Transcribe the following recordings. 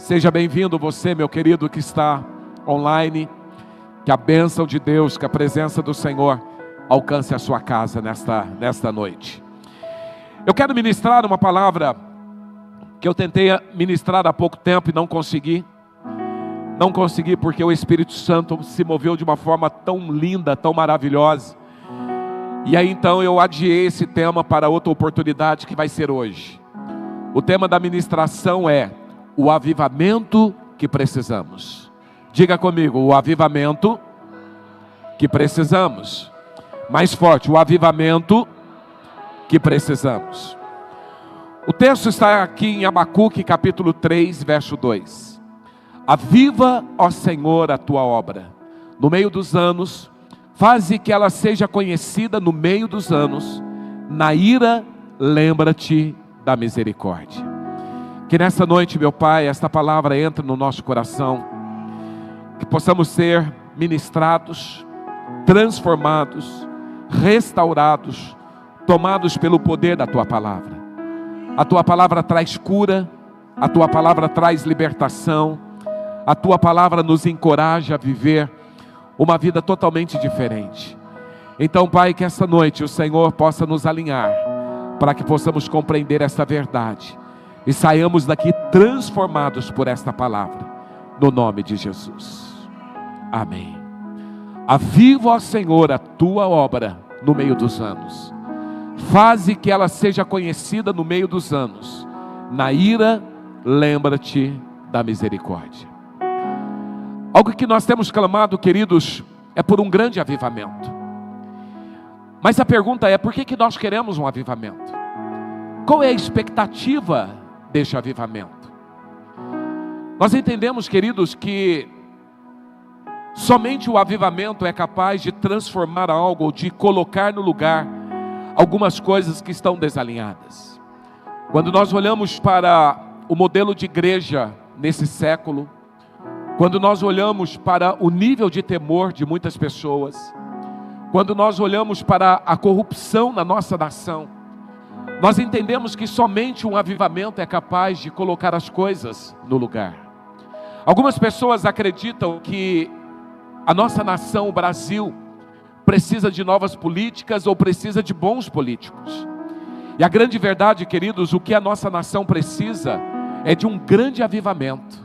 Seja bem-vindo você, meu querido, que está online. Que a bênção de Deus, que a presença do Senhor alcance a sua casa nesta noite. Eu quero ministrar uma palavra que eu tentei ministrar há pouco tempo e não consegui. Não consegui porque o Espírito Santo se moveu de uma forma tão linda, tão maravilhosa. E aí então eu adiei esse tema para outra oportunidade que vai ser hoje. O tema da ministração é o avivamento que precisamos. Diga comigo, o avivamento que precisamos. Mais forte, o avivamento que precisamos. O texto está aqui em Abacuque, capítulo 3, verso 2. Aviva, ó Senhor, a tua obra no meio dos anos, faze que ela seja conhecida no meio dos anos. Na ira, lembra-te da misericórdia. Que nessa noite, meu Pai, esta palavra entre no nosso coração. Que possamos ser ministrados, transformados, restaurados, tomados pelo poder da Tua palavra. A Tua palavra traz cura, a Tua palavra traz libertação, a Tua palavra nos encoraja a viver uma vida totalmente diferente. Então, Pai, que essa noite o Senhor possa nos alinhar, para que possamos compreender esta verdade, e saiamos daqui transformados por esta palavra, no nome de Jesus. Amém. Aviva, ó Senhor, a tua obra no meio dos anos. Faze que ela seja conhecida no meio dos anos. Na ira, lembra-te da misericórdia. Algo que nós temos clamado, queridos, é por um grande avivamento. Mas a pergunta é, por que nós queremos um avivamento? Qual é a expectativa deste avivamento? Nós entendemos, queridos, que somente o avivamento é capaz de transformar algo, ou de colocar no lugar algumas coisas que estão desalinhadas. Quando nós olhamos para o modelo de igreja nesse século, quando nós olhamos para o nível de temor de muitas pessoas, quando nós olhamos para a corrupção na nossa nação, nós entendemos que somente um avivamento é capaz de colocar as coisas no lugar. Algumas pessoas acreditam que a nossa nação, o Brasil, precisa de novas políticas ou precisa de bons políticos. E a grande verdade, queridos, o que a nossa nação precisa é de um grande avivamento.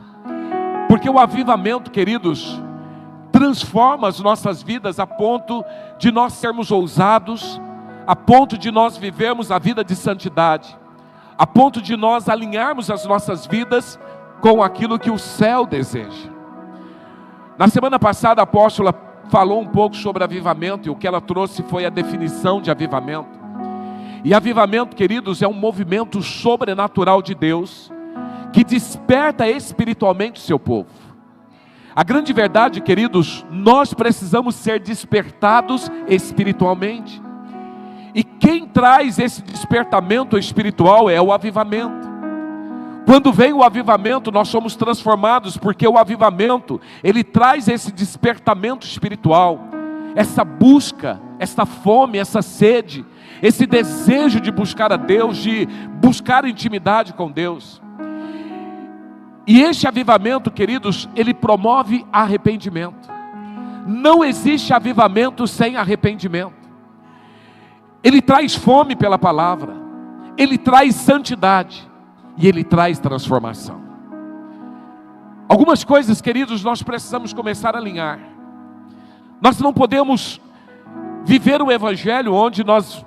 Porque o avivamento, queridos, transforma as nossas vidas a ponto de nós sermos ousados, a ponto de nós vivermos a vida de santidade, a ponto de nós alinharmos as nossas vidas com aquilo que o céu deseja. Na semana passada a apóstola falou um pouco sobre avivamento, e o que ela trouxe foi a definição de avivamento. E avivamento, queridos, é um movimento sobrenatural de Deus, que desperta espiritualmente o seu povo. A grande verdade, queridos, nós precisamos ser despertados espiritualmente. E quem traz esse despertamento espiritual é o avivamento. Quando vem o avivamento, nós somos transformados, porque o avivamento, ele traz esse despertamento espiritual, essa busca, essa fome, essa sede, esse desejo de buscar a Deus, de buscar intimidade com Deus. E este avivamento, queridos, ele promove arrependimento. Não existe avivamento sem arrependimento. Ele traz fome pela palavra, ele traz santidade e ele traz transformação. Algumas coisas, queridos, nós precisamos começar a alinhar. Nós não podemos viver o evangelho onde nós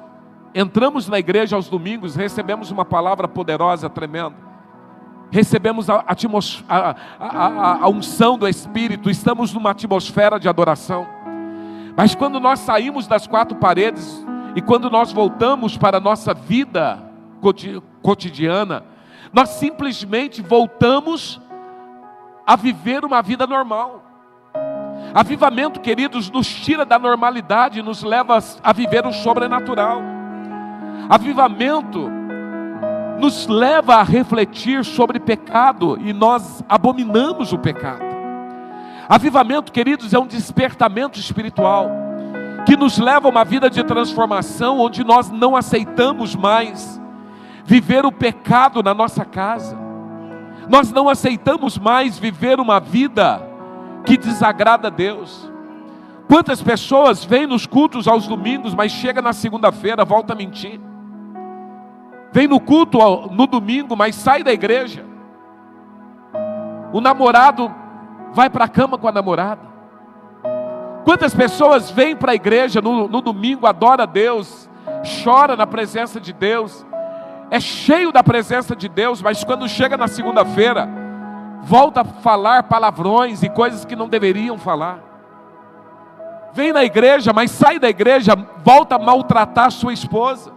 entramos na igreja aos domingos, recebemos uma palavra poderosa, tremenda, recebemos a unção do Espírito, estamos numa atmosfera de adoração. Mas quando nós saímos das quatro paredes e quando nós voltamos para a nossa vida cotidiana, nós simplesmente voltamos a viver uma vida normal. Avivamento, queridos, nos tira da normalidade e nos leva a viver o sobrenatural. Avivamento nos leva a refletir sobre pecado e nós abominamos o pecado. Avivamento, queridos, é um despertamento espiritual que nos leva a uma vida de transformação, onde nós não aceitamos mais viver o pecado na nossa casa. Nós não aceitamos mais viver uma vida que desagrada a Deus. Quantas pessoas vêm nos cultos aos domingos, mas chega na segunda-feira, volta a mentir. Vem no culto no domingo, mas sai da igreja. O namorado vai para a cama com a namorada. Quantas pessoas vêm para a igreja no domingo, adora a Deus, chora na presença de Deus, é cheio da presença de Deus, mas quando chega na segunda-feira, volta a falar palavrões e coisas que não deveriam falar. Vem na igreja, mas sai da igreja, volta a maltratar sua esposa,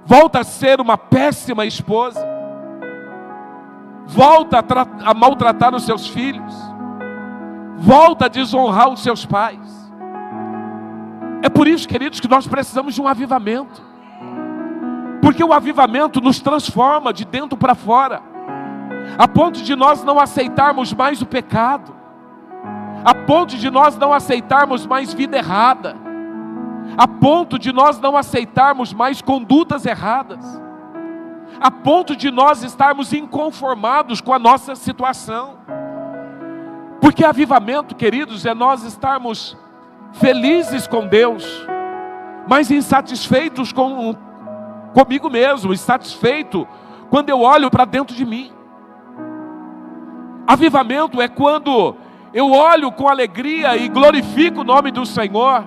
volta a ser uma péssima esposa, volta a maltratar os seus filhos, volta a desonrar os seus pais. É por isso, queridos, que nós precisamos de um avivamento, porque o avivamento nos transforma de dentro para fora, a ponto de nós não aceitarmos mais o pecado, a ponto de nós não aceitarmos mais vida errada, a ponto de nós não aceitarmos mais condutas erradas, a ponto de nós estarmos inconformados com a nossa situação. Porque avivamento, queridos, é nós estarmos felizes com Deus, mas insatisfeitos comigo mesmo, insatisfeito quando eu olho para dentro de mim. Avivamento é quando eu olho com alegria e glorifico o nome do Senhor,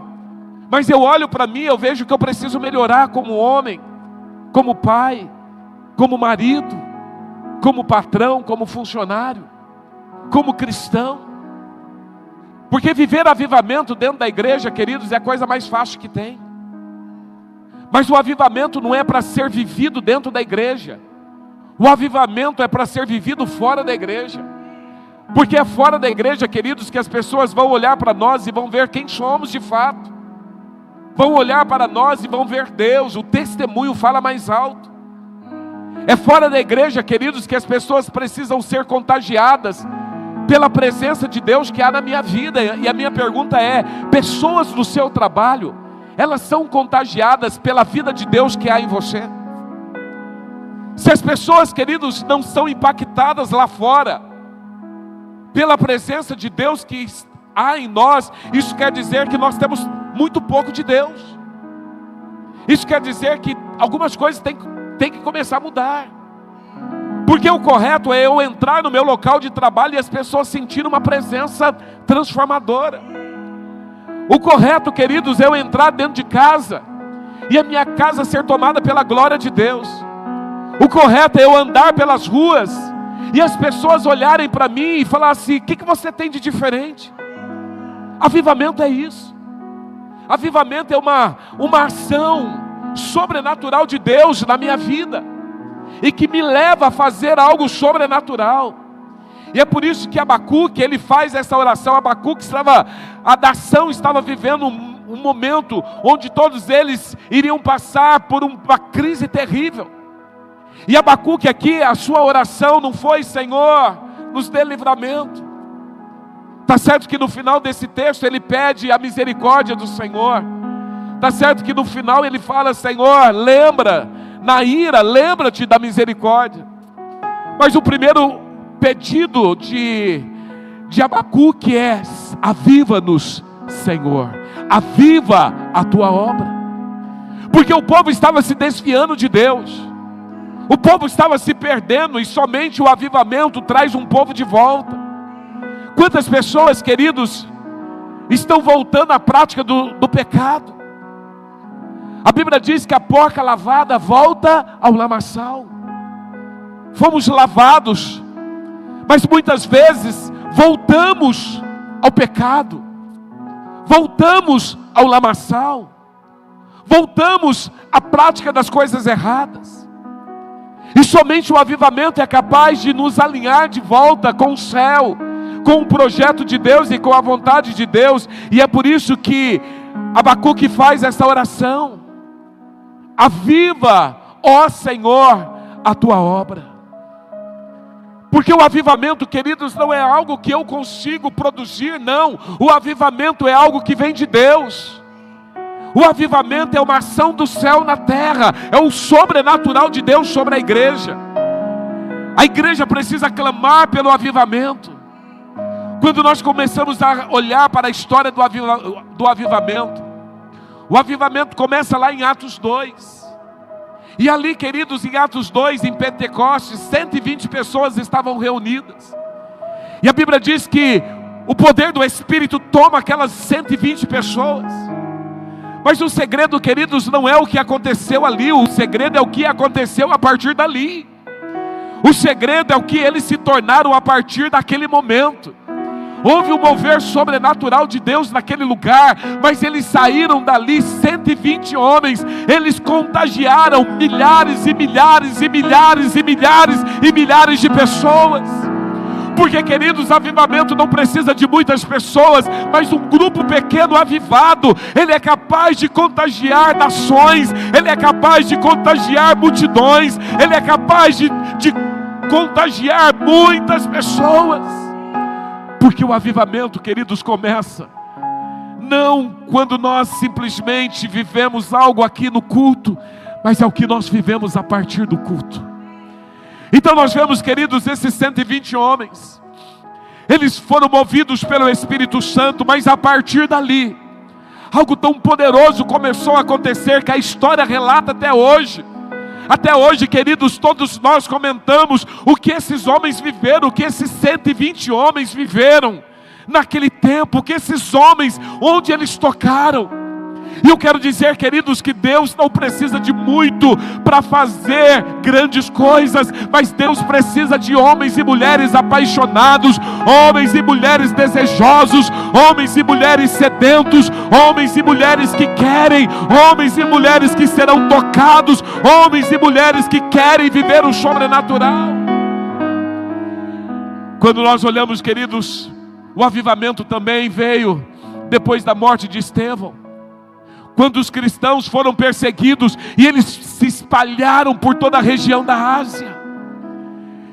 mas eu olho para mim, eu vejo que eu preciso melhorar como homem, como pai, como marido, como patrão, como funcionário, como cristão. Porque viver avivamento dentro da igreja, queridos, é a coisa mais fácil que tem. Mas o avivamento não é para ser vivido dentro da igreja. O avivamento é para ser vivido fora da igreja. Porque é fora da igreja, queridos, que as pessoas vão olhar para nós e vão ver quem somos de fato. Vão olhar para nós e vão ver Deus, o testemunho fala mais alto. É fora da igreja, queridos, que as pessoas precisam ser contagiadas pela presença de Deus que há na minha vida. E a minha pergunta é: pessoas no seu trabalho, elas são contagiadas pela vida de Deus que há em você? Se as pessoas, queridos, não são impactadas lá fora pela presença de Deus que há em nós, isso quer dizer que nós temos muito pouco de Deus. Isso quer dizer que algumas coisas têm que começar a mudar. Porque o correto é eu entrar no meu local de trabalho e as pessoas sentirem uma presença transformadora. O correto, queridos, é eu entrar dentro de casa e a minha casa ser tomada pela glória de Deus. O correto é eu andar pelas ruas e as pessoas olharem para mim e falar assim: o que você tem de diferente? Avivamento é isso. Avivamento é uma ação sobrenatural de Deus na minha vida, e que me leva a fazer algo sobrenatural. E é por isso que Abacuque, ele faz essa oração. Abacuque a nação estava vivendo um momento onde todos eles iriam passar por uma crise terrível. E Abacuque aqui, a sua oração não foi: Senhor, nos dê livramento. Está certo que no final desse texto ele pede a misericórdia do Senhor. Está certo que no final ele fala: Senhor, lembra, na ira, lembra-te da misericórdia. Mas o primeiro pedido de Abacuque é: aviva-nos, Senhor, aviva a tua obra. Porque o povo estava se desviando de Deus, o povo estava se perdendo, e somente o avivamento traz um povo de volta. Quantas pessoas, queridos, estão voltando à prática do pecado? A Bíblia diz que a porca lavada volta ao lamaçal. Fomos lavados, mas muitas vezes voltamos ao pecado, voltamos ao lamaçal, voltamos à prática das coisas erradas. E somente o avivamento é capaz de nos alinhar de volta com o céu, com o projeto de Deus e com a vontade de Deus. E é por isso que Abacuque faz essa oração: aviva, ó Senhor, a tua obra. Porque o avivamento, queridos, não é algo que eu consigo produzir, não. O avivamento é algo que vem de Deus. O avivamento é uma ação do céu na terra, é o sobrenatural de Deus sobre a igreja. A igreja precisa clamar pelo avivamento. Quando nós começamos a olhar para a história do avivamento, o avivamento começa lá em Atos 2. E ali, queridos, em Atos 2, em Pentecostes, 120 pessoas estavam reunidas. E a Bíblia diz que o poder do Espírito toma aquelas 120 pessoas. Mas o segredo, queridos, não é o que aconteceu ali. O segredo é o que aconteceu a partir dali. O segredo é o que eles se tornaram a partir daquele momento. Houve um mover sobrenatural de Deus naquele lugar, mas eles saíram dali, 120 homens, eles contagiaram milhares e milhares e milhares e milhares e milhares de pessoas. Porque, queridos, avivamento não precisa de muitas pessoas, mas um grupo pequeno avivado, ele é capaz de contagiar nações, ele é capaz de contagiar multidões, ele é capaz de contagiar muitas pessoas. Porque o avivamento, queridos, começa não quando nós simplesmente vivemos algo aqui no culto, mas é o que nós vivemos a partir do culto. Então nós vemos, queridos, esses 120 homens, eles foram movidos pelo Espírito Santo, mas a partir dali, algo tão poderoso começou a acontecer, que a história relata até hoje. Até hoje, queridos, todos nós comentamos o que esses homens viveram, o que esses 120 homens viveram naquele tempo, o que esses homens, onde eles tocaram. E eu quero dizer, queridos, que Deus não precisa de muito para fazer grandes coisas, mas Deus precisa de homens e mulheres apaixonados, homens e mulheres desejosos, homens e mulheres sedentos, homens e mulheres que querem, homens e mulheres que serão tocados, homens e mulheres que querem viver o sobrenatural. Quando nós olhamos, queridos, o avivamento também veio depois da morte de Estevão. Quando os cristãos foram perseguidos e eles se espalharam por toda a região da Ásia.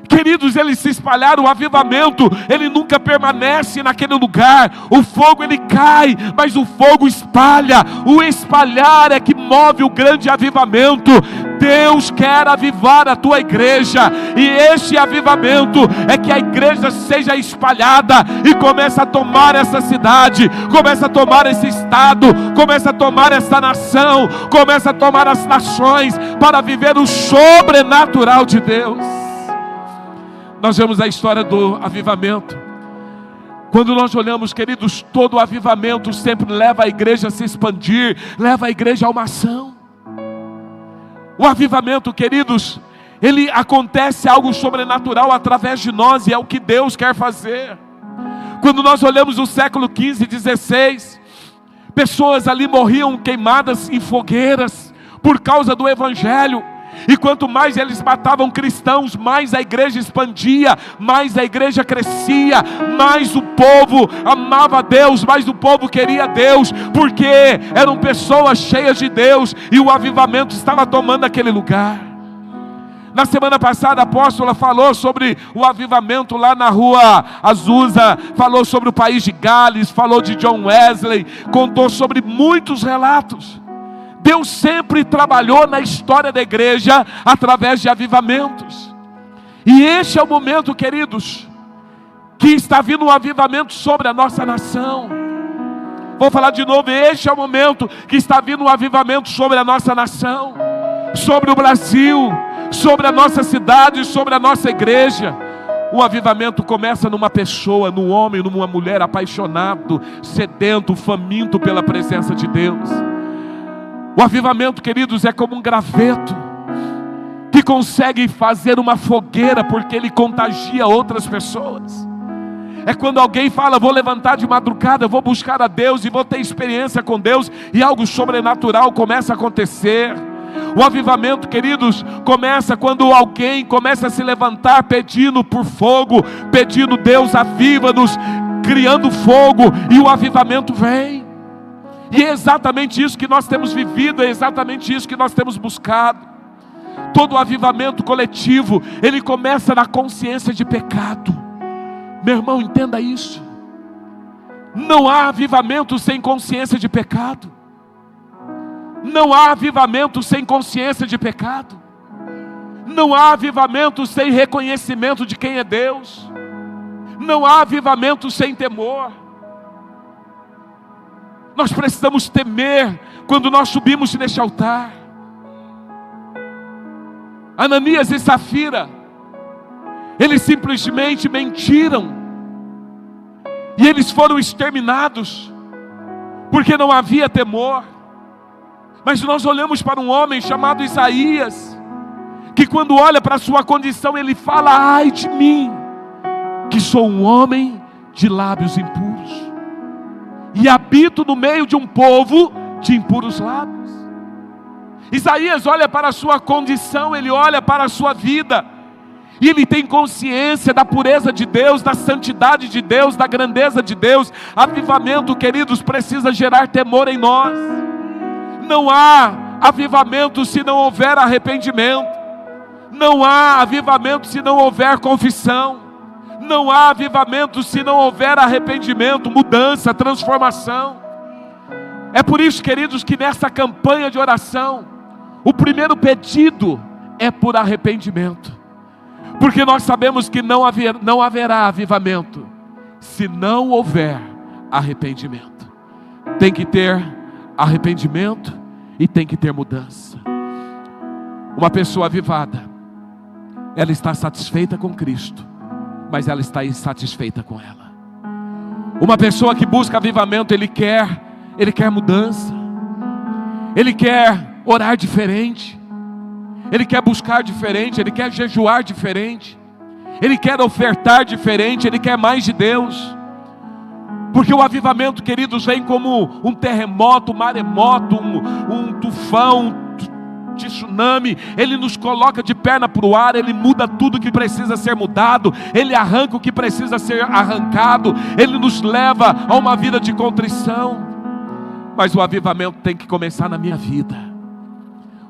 Queridos, eles se espalharam. O avivamento, ele nunca permanece naquele lugar. O fogo, ele cai, mas o fogo espalha. O espalhar é que move o grande avivamento. Deus quer avivar a tua igreja, e este avivamento é que a igreja seja espalhada e comece a tomar essa cidade, comece a tomar esse estado, comece a tomar essa nação, comece a tomar as nações para viver o sobrenatural de Deus. Nós vemos a história do avivamento. Quando nós olhamos, queridos, todo o avivamento sempre leva a igreja a se expandir, leva a igreja a uma ação. O avivamento, queridos, ele acontece algo sobrenatural através de nós, e é o que Deus quer fazer. Quando nós olhamos o século XV e XVI, pessoas ali morriam queimadas em fogueiras por causa do evangelho. E quanto mais eles matavam cristãos, mais a igreja expandia, mais a igreja crescia, mais o povo amava Deus, mais o povo queria Deus, porque eram pessoas cheias de Deus, e o avivamento estava tomando aquele lugar. Na semana passada a apóstola falou sobre o avivamento lá na rua Azusa, falou sobre o país de Gales, falou de John Wesley, contou sobre muitos relatos. Deus sempre trabalhou na história da igreja através de avivamentos. E este é o momento, queridos, que está vindo um avivamento sobre a nossa nação. Vou falar de novo, este é o momento que está vindo um avivamento sobre a nossa nação, sobre o Brasil, sobre a nossa cidade, sobre a nossa igreja. O avivamento começa numa pessoa, num homem, numa mulher apaixonado, sedento, faminto pela presença de Deus. O avivamento, queridos, é como um graveto que consegue fazer uma fogueira, porque ele contagia outras pessoas. É quando alguém fala: vou levantar de madrugada, vou buscar a Deus e vou ter experiência com Deus, e algo sobrenatural começa a acontecer. O avivamento, queridos, começa quando alguém começa a se levantar pedindo por fogo, pedindo: Deus, aviva-nos, criando fogo, e o avivamento vem. E é exatamente isso que nós temos vivido, é exatamente isso que nós temos buscado. Todo o avivamento coletivo, ele começa na consciência de pecado. Meu irmão, entenda isso. Não há avivamento sem consciência de pecado. Não há avivamento sem consciência de pecado. Não há avivamento sem reconhecimento de quem é Deus. Não há avivamento sem temor. Nós precisamos temer quando nós subimos neste altar. Ananias e Safira, eles simplesmente mentiram, e eles foram exterminados, porque não havia temor. Mas nós olhamos para um homem chamado Isaías, que quando olha para a sua condição, ele fala: ai de mim, que sou um homem de lábios impuros, e habito no meio de um povo de impuros lábios. Isaías olha para a sua condição, ele olha para a sua vida, e ele tem consciência da pureza de Deus, da santidade de Deus, da grandeza de Deus. Avivamento, queridos, precisa gerar temor em nós. Não há avivamento se não houver arrependimento. Não há avivamento se não houver confissão. Não há avivamento se não houver arrependimento, mudança, transformação. É por isso, queridos, que nessa campanha de oração, o primeiro pedido é por arrependimento. Porque nós sabemos que não haverá avivamento se não houver arrependimento. Tem que ter arrependimento e tem que ter mudança. Uma pessoa avivada, ela está satisfeita com Cristo, mas ela está insatisfeita com ela. Uma pessoa que busca avivamento, ele quer mudança, ele quer orar diferente, ele quer buscar diferente, ele quer jejuar diferente, ele quer ofertar diferente, ele quer mais de Deus. Porque o avivamento, queridos, vem como um terremoto, um maremoto, um tufão, tsunami. Ele nos coloca de perna para o ar, ele muda tudo que precisa ser mudado, ele arranca o que precisa ser arrancado, ele nos leva a uma vida de contrição. Mas o avivamento tem que começar na minha vida.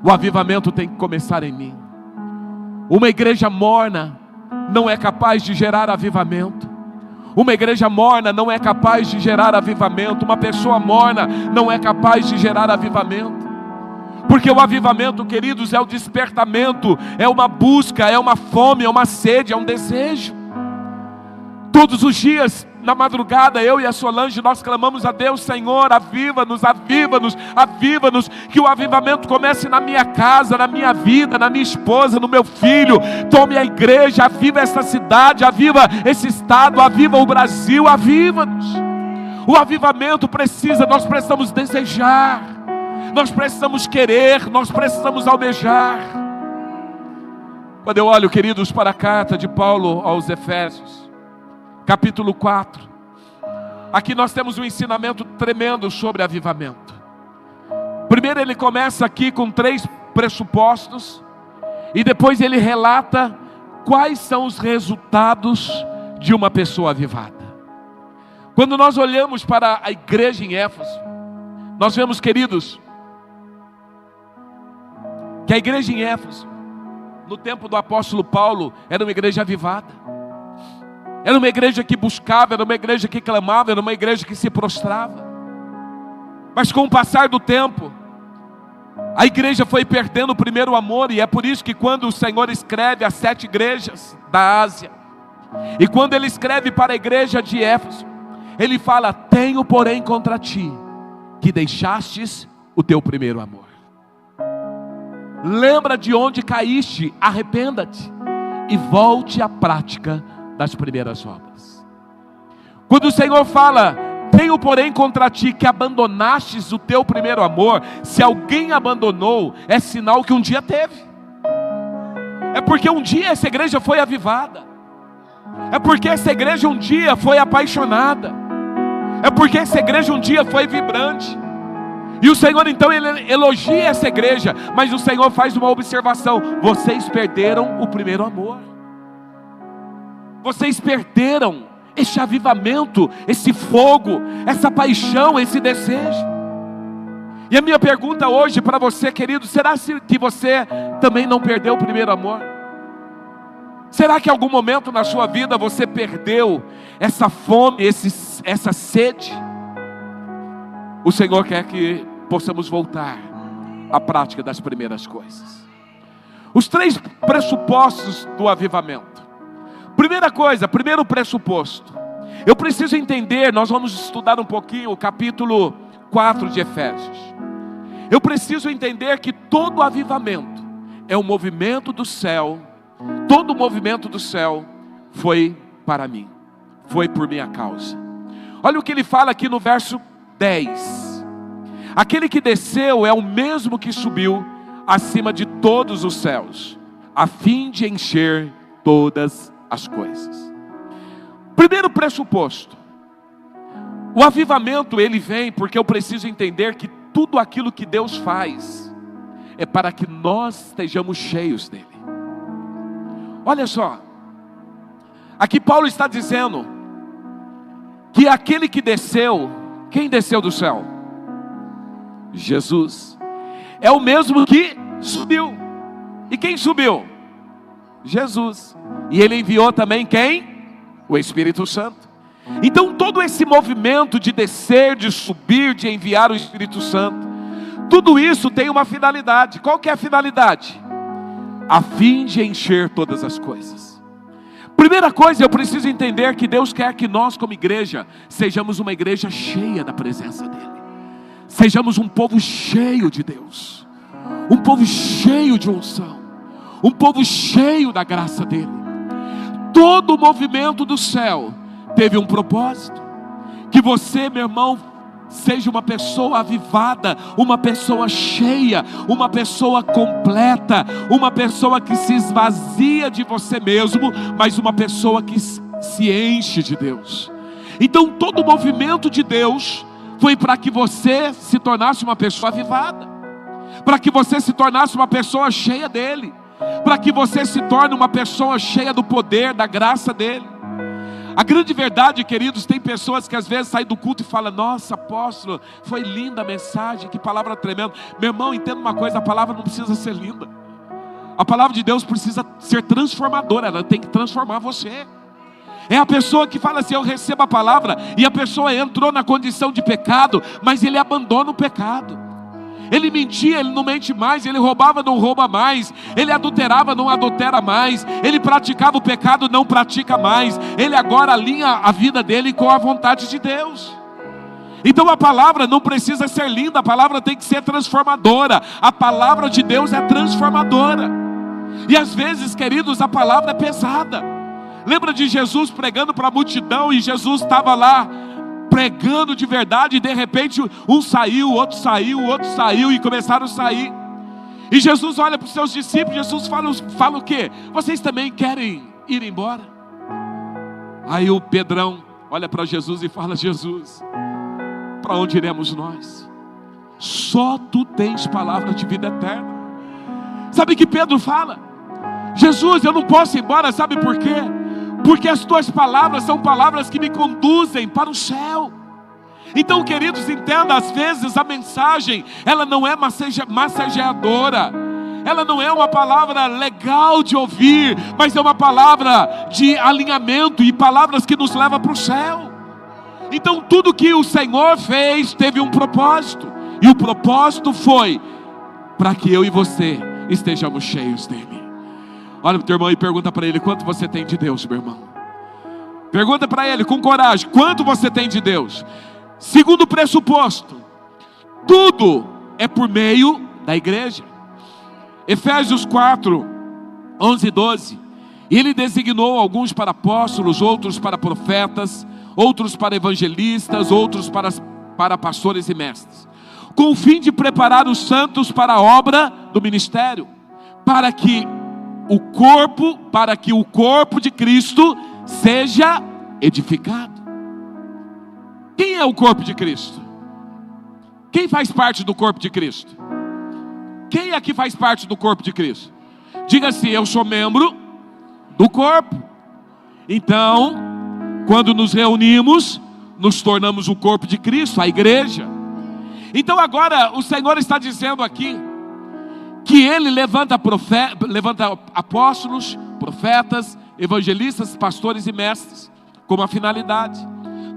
O avivamento tem que começar em mim. Uma igreja morna não é capaz de gerar avivamento. Uma igreja morna não é capaz de gerar avivamento. Uma pessoa morna não é capaz de gerar avivamento. Porque o avivamento, queridos, é o despertamento, é uma busca, é uma fome, é uma sede, é um desejo. Todos os dias, na madrugada, eu e a Solange, nós clamamos a Deus: Senhor, aviva-nos, aviva-nos, aviva-nos. Que o avivamento comece na minha casa, na minha vida, na minha esposa, no meu filho. Tome a igreja, aviva essa cidade, aviva esse estado, aviva o Brasil, aviva-nos. O avivamento nós precisamos desejar, nós precisamos querer, nós precisamos almejar. Quando eu olho, queridos, para a carta de Paulo aos Efésios, capítulo 4, aqui nós temos um ensinamento tremendo sobre avivamento. Primeiro ele começa aqui com 3 pressupostos, e depois ele relata quais são os resultados de uma pessoa avivada. Quando nós olhamos para a igreja em Éfeso, nós vemos, queridos, que a igreja em Éfeso, no tempo do apóstolo Paulo, era uma igreja avivada. Era uma igreja que buscava, era uma igreja que clamava, era uma igreja que se prostrava. Mas com o passar do tempo, a igreja foi perdendo o primeiro amor. E é por isso que quando o Senhor escreve às 7 igrejas da Ásia, e quando ele escreve para a igreja de Éfeso, ele fala: tenho porém contra ti, que deixastes o teu primeiro amor. Lembra de onde caíste, arrependa-te e volte à prática das primeiras obras. Quando o Senhor fala: tenho porém contra ti que abandonastes o teu primeiro amor, se alguém abandonou, é sinal que um dia teve. É porque um dia essa igreja foi avivada. É porque essa igreja um dia foi apaixonada. É porque essa igreja um dia foi vibrante. E o Senhor então ele elogia essa igreja, mas o Senhor faz uma observação: vocês perderam o primeiro amor. Vocês perderam esse avivamento, esse fogo, essa paixão, esse desejo. E a minha pergunta hoje para você, querido: será que você também não perdeu o primeiro amor? Será que em algum momento na sua vida você perdeu essa fome, essa sede? O Senhor quer que possamos voltar à prática das primeiras coisas. Os 3 pressupostos do avivamento. Primeira coisa, primeiro pressuposto. Eu preciso entender, nós vamos estudar um pouquinho o capítulo 4 de Efésios. Eu preciso entender que todo avivamento é um movimento do céu. Todo o movimento do céu foi para mim, foi por minha causa. Olha o que ele fala aqui no verso 10. Aquele que desceu é o mesmo que subiu acima de todos os céus, a fim de encher todas as coisas. Primeiro pressuposto. O avivamento ele vem porque eu preciso entender que tudo aquilo que Deus faz é para que nós estejamos cheios dele. Olha só, aqui Paulo está dizendo que aquele que desceu, quem desceu do céu? Jesus. É o mesmo que subiu. E quem subiu? Jesus. E ele enviou também quem? O Espírito Santo. Então todo esse movimento de descer, de subir, de enviar o Espírito Santo, tudo isso tem uma finalidade. Qual que é a finalidade? A fim de encher todas as coisas. Primeira coisa, eu preciso entender que Deus quer que nós como igreja sejamos uma igreja cheia da presença dEle. Sejamos um povo cheio de Deus, um povo cheio de unção, um povo cheio da graça dEle. Todo o movimento do céu teve um propósito. Que você, meu irmão, seja uma pessoa avivada, uma pessoa cheia, uma pessoa completa, uma pessoa que se esvazia de você mesmo, mas uma pessoa que se enche de Deus. Então todo o movimento de Deus foi para que você se tornasse uma pessoa avivada, para que você se tornasse uma pessoa cheia dele, para que você se torne uma pessoa cheia do poder, da graça dele. A grande verdade, queridos, tem pessoas que às vezes saem do culto e falam: nossa, apóstolo, foi linda a mensagem, que palavra tremenda. Meu irmão, entenda uma coisa, a palavra não precisa ser linda. A palavra de Deus precisa ser transformadora, ela tem que transformar você. É a pessoa que fala assim: eu recebo a palavra, e a pessoa entrou na condição de pecado, mas ele abandona o pecado. Ele mentia, ele não mente mais. Ele roubava, não rouba mais. Ele adulterava, não adultera mais. Ele praticava o pecado, não pratica mais. Ele agora alinha a vida dele com a vontade de Deus. Então a palavra não precisa ser linda, a palavra tem que ser transformadora. A palavra de Deus é transformadora. E às vezes, queridos, a palavra é pesada. Lembra de Jesus pregando para a multidão, e Jesus estava lá pregando de verdade, e de repente um saiu, o outro saiu, o outro saiu, e começaram a sair. E Jesus olha para os seus discípulos, Jesus fala o quê? Vocês também querem ir embora? Aí o Pedrão olha para Jesus e fala: Jesus, para onde iremos nós? Só tu tens palavra de vida eterna. Sabe o que Pedro fala? Jesus, eu não posso ir embora, sabe por quê? Porque as tuas palavras são palavras que me conduzem para o céu. Então, queridos, entenda, às vezes a mensagem, ela não é massageadora, ela não é uma palavra legal de ouvir, mas é uma palavra de alinhamento, e palavras que nos levam para o céu. Então tudo que o Senhor fez teve um propósito, e o propósito foi para que eu e você estejamos cheios dele. Olha para o teu irmão e pergunta para ele: quanto você tem de Deus, meu irmão? Pergunta para ele com coragem: quanto você tem de Deus? Segundo pressuposto, tudo é por meio da igreja. Efésios 4, 11 e 12. Ele designou alguns para apóstolos, outros para profetas, outros para evangelistas, outros para pastores e mestres, com o fim de preparar os santos para a obra do ministério, para que o corpo de Cristo seja edificado. Quem é o corpo de Cristo? Quem faz parte do corpo de Cristo? Quem aqui faz parte do corpo de Cristo? Diga assim: eu sou membro do corpo. Então, quando nos reunimos, nos tornamos o corpo de Cristo, a igreja. Então agora o Senhor está dizendo aqui que Ele levanta apóstolos, profetas, evangelistas, pastores e mestres, com uma finalidade.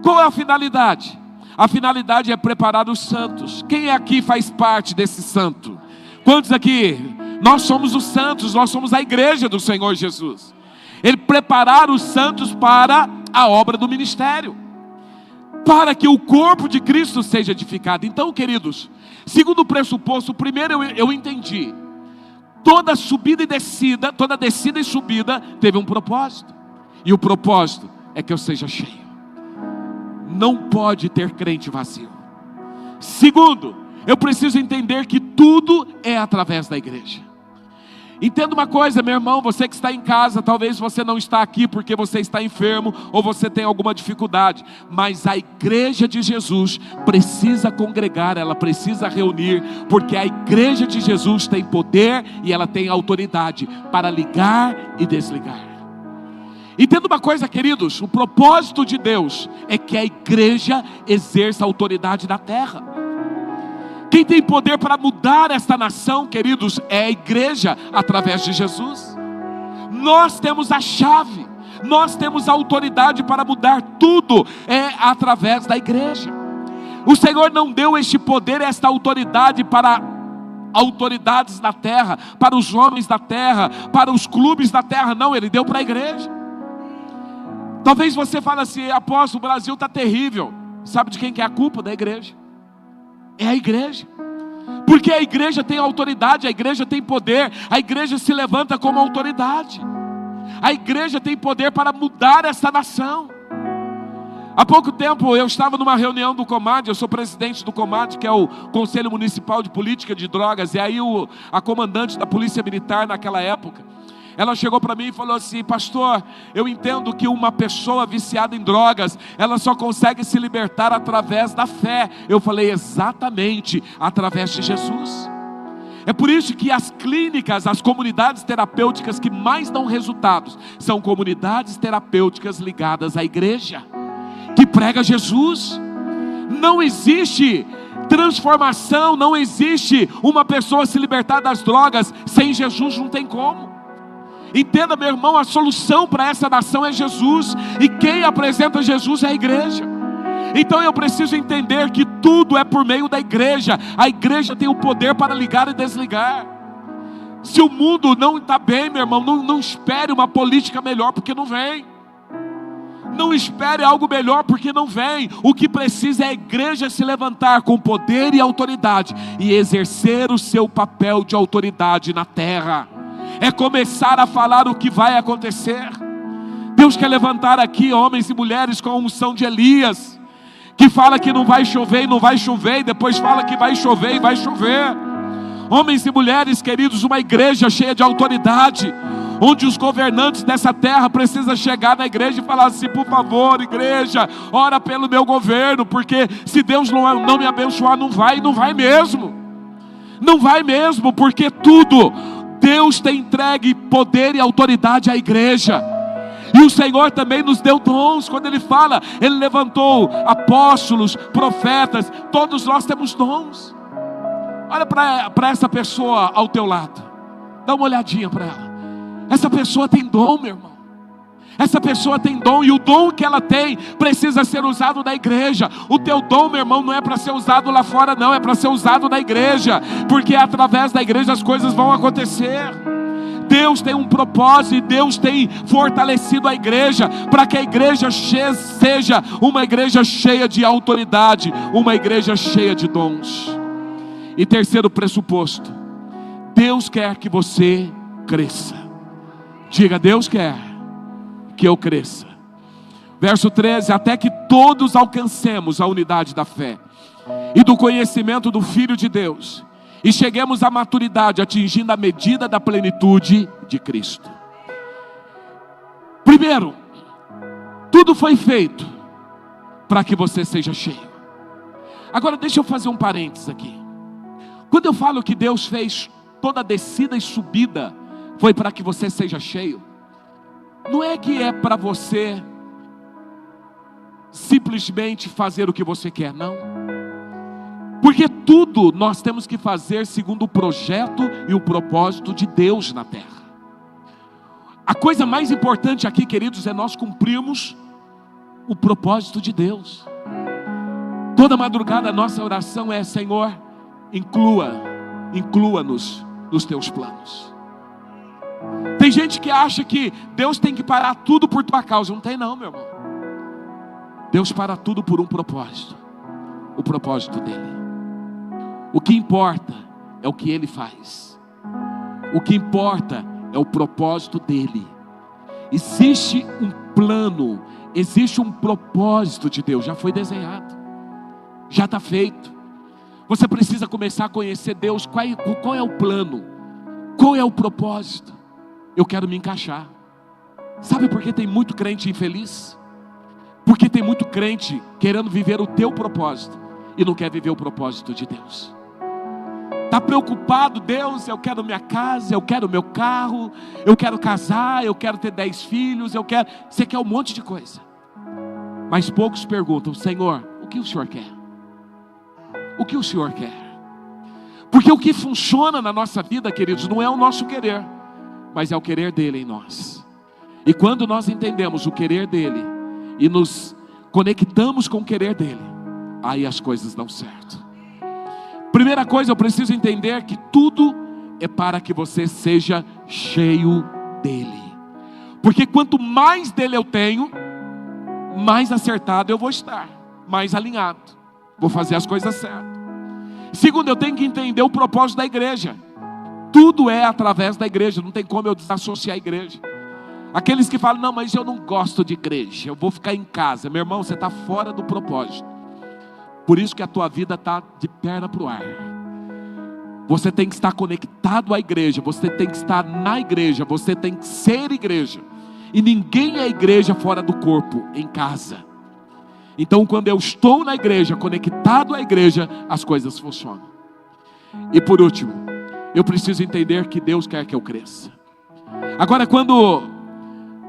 Qual é a finalidade? A finalidade é preparar os santos. Quem aqui faz parte desse santo? Quantos aqui Nós somos os santos, nós somos a igreja do Senhor Jesus. Ele preparar os santos para a obra do ministério, para que o corpo de Cristo seja edificado. Então, queridos, segundo o pressuposto, primeiro eu entendi, toda subida e descida, toda descida e subida teve um propósito, e o propósito é que eu seja cheio. Não pode ter crente vazio. Segundo, eu preciso entender que tudo é através da igreja. Entenda uma coisa, meu irmão, você que está em casa, talvez você não está aqui porque você está enfermo ou você tem alguma dificuldade, mas a igreja de Jesus precisa congregar, ela precisa reunir, porque a igreja de Jesus tem poder e ela tem autoridade para ligar e desligar. Entenda uma coisa, queridos, o propósito de Deus é que a igreja exerça autoridade na terra. Quem tem poder para mudar esta nação, queridos, é a igreja através de Jesus. Nós temos a chave, nós temos a autoridade para mudar tudo, é através da igreja. O Senhor não deu este poder, esta autoridade para autoridades na terra, para os homens da terra, para os clubes da terra, não, Ele deu para a igreja. Talvez você fale assim: apóstolo, o Brasil está terrível. Sabe de quem que é a culpa? Da igreja. É a igreja, porque a igreja tem autoridade, a igreja tem poder, a igreja se levanta como autoridade, a igreja tem poder para mudar essa nação. Há pouco tempo eu estava numa reunião do Comad, eu sou presidente do Comad, que é o Conselho Municipal de Política de Drogas, e aí a comandante da Polícia Militar naquela época, ela chegou para mim e falou assim: pastor, eu entendo que uma pessoa viciada em drogas, ela só consegue se libertar através da fé. Eu falei: exatamente, através de Jesus. É por isso que as clínicas, as comunidades terapêuticas que mais dão resultados, são comunidades terapêuticas ligadas à igreja, que prega Jesus. Não existe transformação, não existe uma pessoa se libertar das drogas sem Jesus, não tem como. Entenda, meu irmão, a solução para essa nação é Jesus, e quem apresenta Jesus é a igreja. Então eu preciso entender que tudo é por meio da igreja. A igreja tem o poder para ligar e desligar. Se o mundo não está bem, meu irmão, não espere uma política melhor, porque não vem. Não espere algo melhor, porque não vem. O que precisa é a igreja se levantar com poder e autoridade e exercer o seu papel de autoridade na terra. É começar a falar o que vai acontecer. Deus quer levantar aqui homens e mulheres com a unção de Elias, que fala que não vai chover e não vai chover, e depois fala que vai chover e vai chover. Homens e mulheres, queridos, uma igreja cheia de autoridade, onde os governantes dessa terra precisam chegar na igreja e falar assim: por favor, igreja, ora pelo meu governo, porque se Deus não me abençoar, não vai mesmo. Não vai mesmo, porque tudo Deus tem entregue poder e autoridade à igreja. E o Senhor também nos deu dons. Quando Ele fala, Ele levantou apóstolos, profetas. Todos nós temos dons. Olha para essa pessoa ao teu lado, dá uma olhadinha para ela. Essa pessoa tem dom, meu irmão. Essa pessoa tem dom, e o dom que ela tem precisa ser usado na igreja. O teu dom, meu irmão, não é para ser usado lá fora, não, é para ser usado na igreja, porque através da igreja as coisas vão acontecer. Deus tem um propósito, e Deus tem fortalecido a igreja, para que a igreja seja uma igreja cheia de autoridade, uma igreja cheia de dons. E terceiro pressuposto, Deus quer que você cresça. Diga: Deus quer que eu cresça. Verso 13: até que todos alcancemos a unidade da fé e do conhecimento do Filho de Deus, e cheguemos à maturidade, atingindo a medida da plenitude de Cristo. Primeiro, tudo foi feito para que você seja cheio. Agora deixa eu fazer um parênteses aqui. Quando eu falo que Deus fez toda a descida e subida, foi para que você seja cheio, não é que é para você simplesmente fazer o que você quer, não. Porque tudo nós temos que fazer segundo o projeto e o propósito de Deus na terra. A coisa mais importante aqui, queridos, é nós cumprirmos o propósito de Deus. Toda madrugada a nossa oração é: Senhor, inclua-nos nos teus planos. Tem gente que acha que Deus tem que parar tudo por tua causa. Não tem não, meu irmão. Deus para tudo por um propósito. O propósito dele. O que importa é o que ele faz. O que importa é o propósito dele. Existe um plano, existe um propósito de Deus. Já foi desenhado, já está feito. Você precisa começar a conhecer Deus. Qual é o plano? Qual é o propósito? Eu quero me encaixar. Sabe por que tem muito crente infeliz? Porque tem muito crente querendo viver o teu propósito e não quer viver o propósito de Deus. Está preocupado, Deus, eu quero minha casa, eu quero meu carro, eu quero casar, eu quero ter 10 filhos, você quer um monte de coisa. Mas poucos perguntam, Senhor, o que o Senhor quer? O que o Senhor quer? Porque o que funciona na nossa vida, queridos, não é o nosso querer, mas é o querer dele em nós. E quando nós entendemos o querer dele e nos conectamos com o querer dele, aí as coisas dão certo. Primeira coisa, eu preciso entender que tudo é para que você seja cheio dele. Porque quanto mais dele eu tenho, mais acertado eu vou estar, mais alinhado, vou fazer as coisas certas. Segundo, eu tenho que entender o propósito da igreja. Tudo é através da igreja, não tem como eu desassociar a igreja. Aqueles que falam, não, mas eu não gosto de igreja, eu vou ficar em casa. Meu irmão, você está fora do propósito. Por isso que a tua vida está de perna para o ar. Você tem que estar conectado à igreja, você tem que estar na igreja, você tem que ser igreja. E ninguém é igreja fora do corpo, em casa. Então quando eu estou na igreja, conectado à igreja, as coisas funcionam. E por último, eu preciso entender que Deus quer que eu cresça. Agora, quando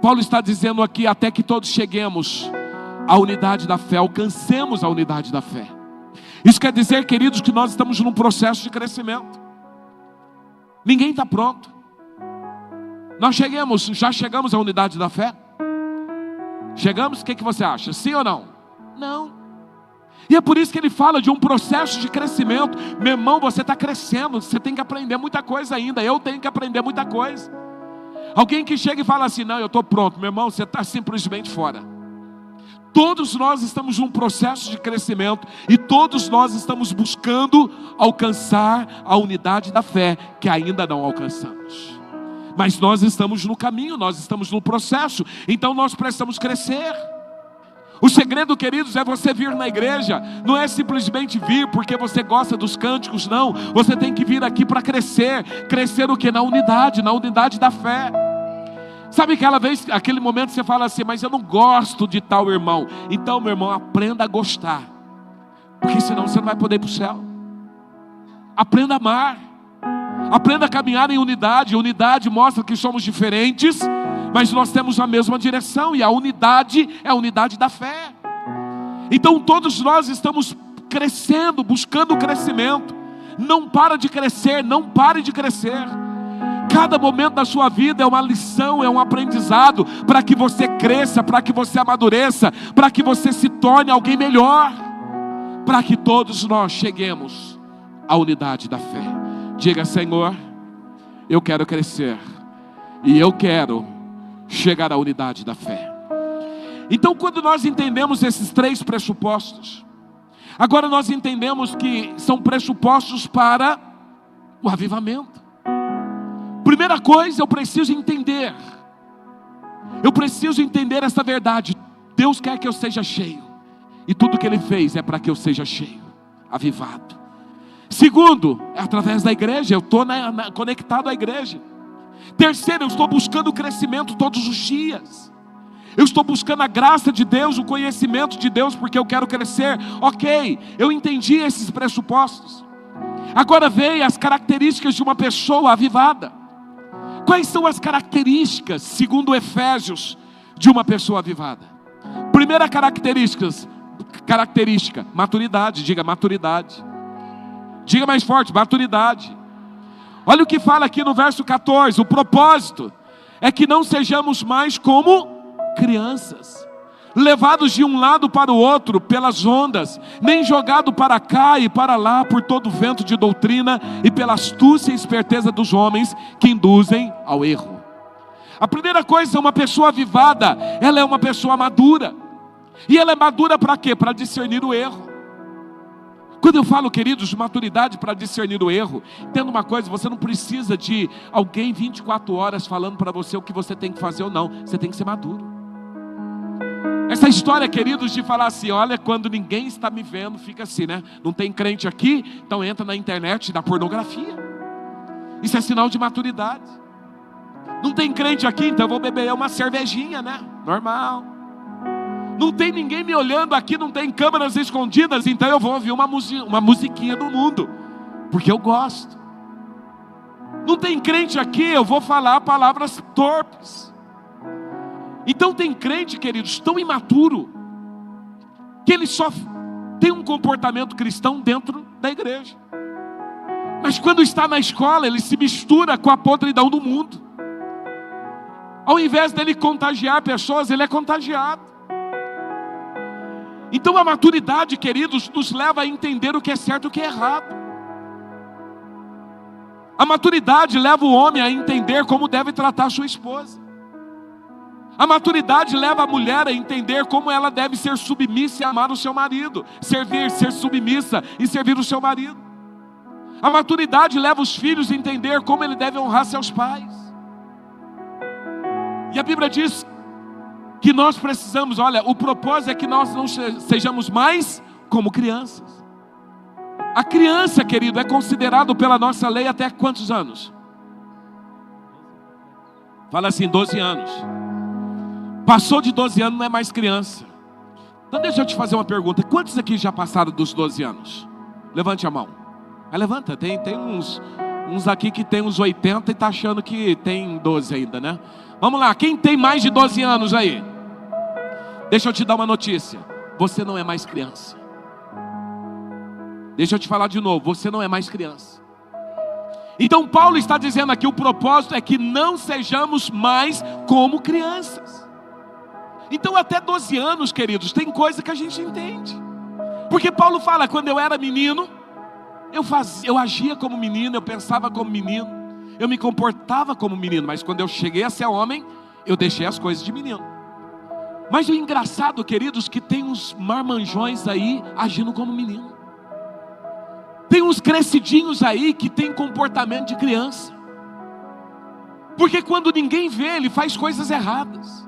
Paulo está dizendo aqui, até que todos cheguemos à unidade da fé, alcancemos a unidade da fé. Isso quer dizer, queridos, que nós estamos num processo de crescimento. Ninguém está pronto. Nós já chegamos à unidade da fé? Chegamos? O que você acha? Sim ou não? Não. E é por isso que ele fala de um processo de crescimento. Meu irmão, você está crescendo, você tem que aprender muita coisa ainda. Eu tenho que aprender muita coisa. Alguém que chega e fala assim, não, eu estou pronto. Meu irmão, você está simplesmente fora. Todos nós estamos num processo de crescimento e todos nós estamos buscando alcançar a unidade da fé que ainda não alcançamos. Mas nós estamos no caminho, nós estamos no processo, então nós precisamos crescer. O segredo, queridos, é você vir na igreja. Não é simplesmente vir porque você gosta dos cânticos, não. Você tem que vir aqui para crescer. Crescer o quê? Na unidade da fé. Sabe aquele momento que você fala assim, mas eu não gosto de tal irmão. Então, meu irmão, aprenda a gostar. Porque senão você não vai poder ir para o céu. Aprenda a amar. Aprenda a caminhar em unidade. Unidade mostra que somos diferentes, mas nós temos a mesma direção. E a unidade é a unidade da fé. Então todos nós estamos crescendo, buscando o crescimento. Não para de crescer, não pare de crescer. Cada momento da sua vida é uma lição, é um aprendizado, para que você cresça, para que você amadureça, para que você se torne alguém melhor, para que todos nós cheguemos à unidade da fé. Diga, Senhor, eu quero crescer, e eu quero chegar à unidade da fé. Então, quando nós entendemos esses 3 pressupostos, agora nós entendemos que são pressupostos para o avivamento. Primeira coisa, eu preciso entender essa verdade. Deus quer que eu seja cheio, e tudo que Ele fez é para que eu seja cheio, avivado. Segundo, é através da igreja, eu estou conectado à igreja. Terceiro, eu estou buscando crescimento todos os dias. Eu estou buscando a graça de Deus, o conhecimento de Deus, porque eu quero crescer. Ok, eu entendi esses pressupostos. Agora vem as características de uma pessoa avivada. Quais são as características, segundo Efésios, de uma pessoa avivada? Primeira característica, maturidade. Diga maturidade. Diga mais forte, maturidade. Olha o que fala aqui no verso 14. O propósito é que não sejamos mais como crianças, levados de um lado para o outro pelas ondas, nem jogado para cá e para lá por todo vento de doutrina e pela astúcia e esperteza dos homens que induzem ao erro. A primeira coisa, uma pessoa avivada, ela é uma pessoa madura. E ela é madura para quê? Para discernir o erro. Quando eu falo, queridos, de maturidade para discernir o erro, entenda uma coisa, você não precisa de alguém 24 horas falando para você o que você tem que fazer ou não. Você tem que ser maduro. Essa história, queridos, de falar assim, olha, quando ninguém está me vendo, fica assim, né? Não tem crente aqui, então entra na internet da pornografia. Isso é sinal de maturidade. Não tem crente aqui, então eu vou beber uma cervejinha, né? Normal. Não tem ninguém me olhando aqui, não tem câmeras escondidas, então eu vou ouvir uma musiquinha do mundo, porque eu gosto. Não tem crente aqui, eu vou falar palavras torpes. Então tem crente, queridos, tão imaturo, que ele só tem um comportamento cristão dentro da igreja. Mas quando está na escola, ele se mistura com a podridão do mundo. Ao invés dele contagiar pessoas, ele é contagiado. Então a maturidade, queridos, nos leva a entender o que é certo e o que é errado. A maturidade leva o homem a entender como deve tratar sua esposa. A maturidade leva a mulher a entender como ela deve ser submissa e amar o seu marido. Ser submissa e servir o seu marido. A maturidade leva os filhos a entender como ele deve honrar seus pais. E a Bíblia diz que nós precisamos, olha, o propósito é que nós não sejamos mais como crianças. A criança, querido, é considerado pela nossa lei até quantos anos? Fala assim, 12 anos. Passou de 12 anos, não é mais criança. Então deixa eu te fazer uma pergunta. Quantos aqui já passaram dos 12 anos? Levante a mão. Levanta, tem uns aqui que tem uns 80 e está achando que tem 12 ainda, né? Vamos lá, quem tem mais de 12 anos aí? Deixa eu te dar uma notícia. Você não é mais criança. Deixa eu te falar de novo. Você não é mais criança. Então Paulo está dizendo aqui, o propósito é que não sejamos mais como crianças. Então até 12 anos, queridos, tem coisa que a gente entende. Porque Paulo fala, quando eu era menino, eu agia como menino, eu pensava como menino, eu me comportava como menino. Mas quando eu cheguei a ser homem, eu deixei as coisas de menino. Mas o engraçado, queridos, que tem uns marmanjões aí agindo como menino. Tem uns crescidinhos aí que tem comportamento de criança. Porque quando ninguém vê, ele faz coisas erradas.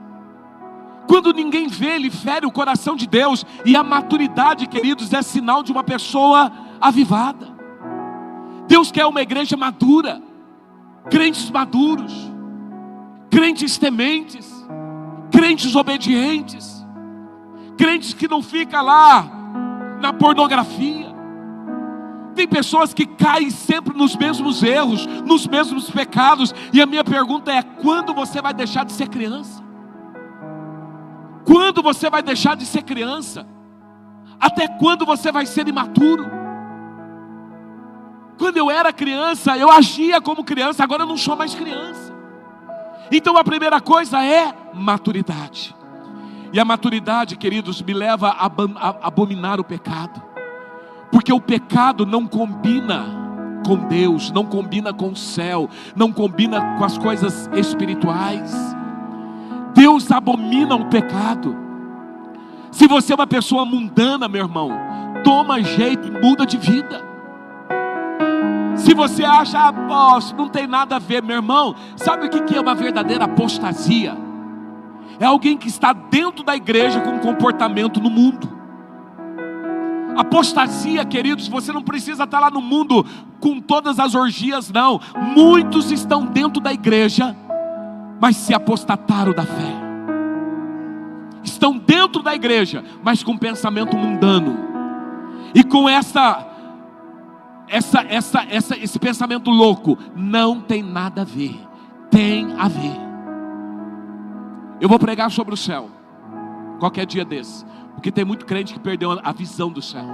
Quando ninguém vê, ele fere o coração de Deus. E a maturidade, queridos, é sinal de uma pessoa avivada. Deus quer uma igreja madura, crentes maduros, crentes tementes, crentes obedientes, crentes que não ficam lá na pornografia. Tem pessoas que caem sempre nos mesmos erros, nos mesmos pecados. E a minha pergunta é, quando você vai deixar de ser criança? Quando você vai deixar de ser criança? Até quando você vai ser imaturo? Quando eu era criança, eu agia como criança, agora eu não sou mais criança. Então a primeira coisa é maturidade. E a maturidade, queridos, me leva a abominar o pecado. Porque o pecado não combina com Deus, não combina com o céu, não combina com as coisas espirituais. Deus abomina o pecado. Se você é uma pessoa mundana, meu irmão, toma jeito e muda de vida. Se você acha, não tem nada a ver, meu irmão, sabe o que é uma verdadeira apostasia? É alguém que está dentro da igreja com comportamento no mundo. Apostasia, queridos, você não precisa estar lá no mundo com todas as orgias, não. Muitos estão dentro da igreja, mas se apostataram da fé. Estão dentro da igreja, mas com pensamento mundano. E com esse pensamento louco, não tem nada a ver. Tem a ver. Eu vou pregar sobre o céu qualquer dia desse, porque tem muito crente que perdeu a visão do céu.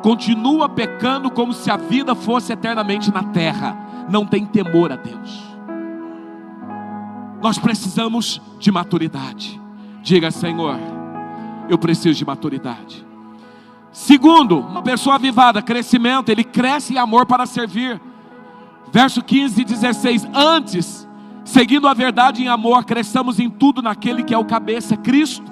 Continua pecando como se a vida fosse eternamente na terra. Não tem temor a Deus. Nós precisamos de maturidade. Diga, Senhor, eu preciso de maturidade. Segundo, uma pessoa avivada, crescimento, ele cresce em amor para servir. Verso 15 e 16, antes, seguindo a verdade em amor, cresçamos em tudo naquele que é o cabeça, Cristo.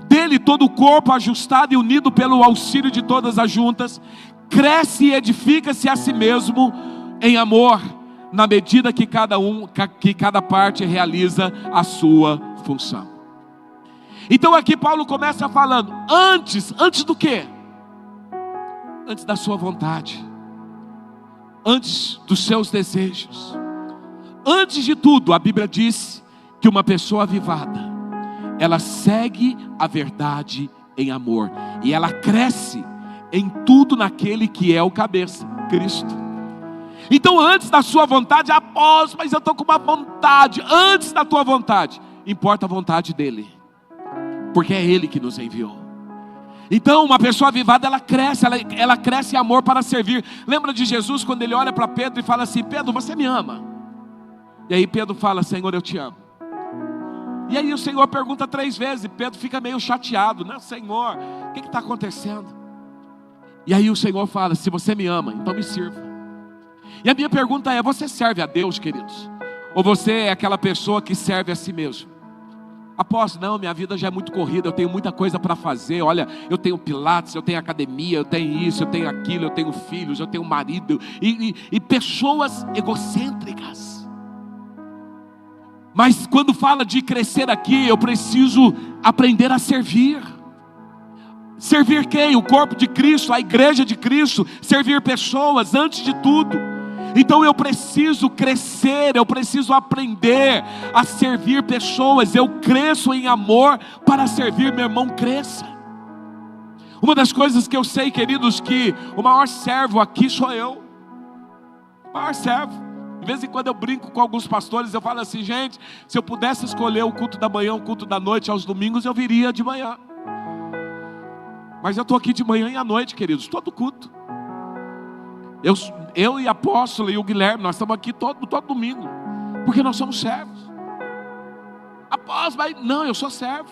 Dele todo o corpo ajustado e unido pelo auxílio de todas as juntas, cresce e edifica-se a si mesmo em amor, na medida que cada parte realiza a sua função. Então aqui Paulo começa falando, antes do quê? Antes da sua vontade, antes dos seus desejos, antes de tudo, a Bíblia diz que uma pessoa avivada, ela segue a verdade em amor, e ela cresce em tudo naquele que é o cabeça, Cristo. Então antes da sua vontade, após, mas eu estou com uma vontade, antes da tua vontade, importa a vontade dele, porque é ele que nos enviou. Então uma pessoa avivada, ela cresce em amor para servir. Lembra de Jesus quando ele olha para Pedro e fala assim, Pedro, você me ama? E aí Pedro fala, Senhor, eu te amo. E aí o Senhor pergunta 3 vezes, e Pedro fica meio chateado, né? Senhor, o que está acontecendo? E aí o Senhor fala, se você me ama, então me sirva. E a minha pergunta é, você serve a Deus, queridos? Ou você é aquela pessoa que serve a si mesmo? Apóstolo, não, minha vida já é muito corrida, eu tenho muita coisa para fazer. Olha, eu tenho pilates, eu tenho academia, eu tenho isso, eu tenho aquilo, eu tenho filhos, eu tenho marido. E pessoas egocêntricas. Mas quando fala de crescer aqui, eu preciso aprender a servir. Servir quem? O corpo de Cristo, a igreja de Cristo. Servir pessoas antes de tudo. Então eu preciso crescer, eu preciso aprender a servir pessoas. Eu cresço em amor para servir, meu irmão, cresça. Uma das coisas que eu sei, queridos, que o maior servo aqui sou eu. O maior servo. De vez em quando eu brinco com alguns pastores, eu falo assim, gente, se eu pudesse escolher o culto da manhã, o culto da noite, aos domingos, eu viria de manhã. Mas eu estou aqui de manhã e à noite, queridos, todo culto. Eu e a apóstola e o Guilherme, nós estamos aqui todo domingo, porque nós somos servos. Apóstolo, não, eu sou servo.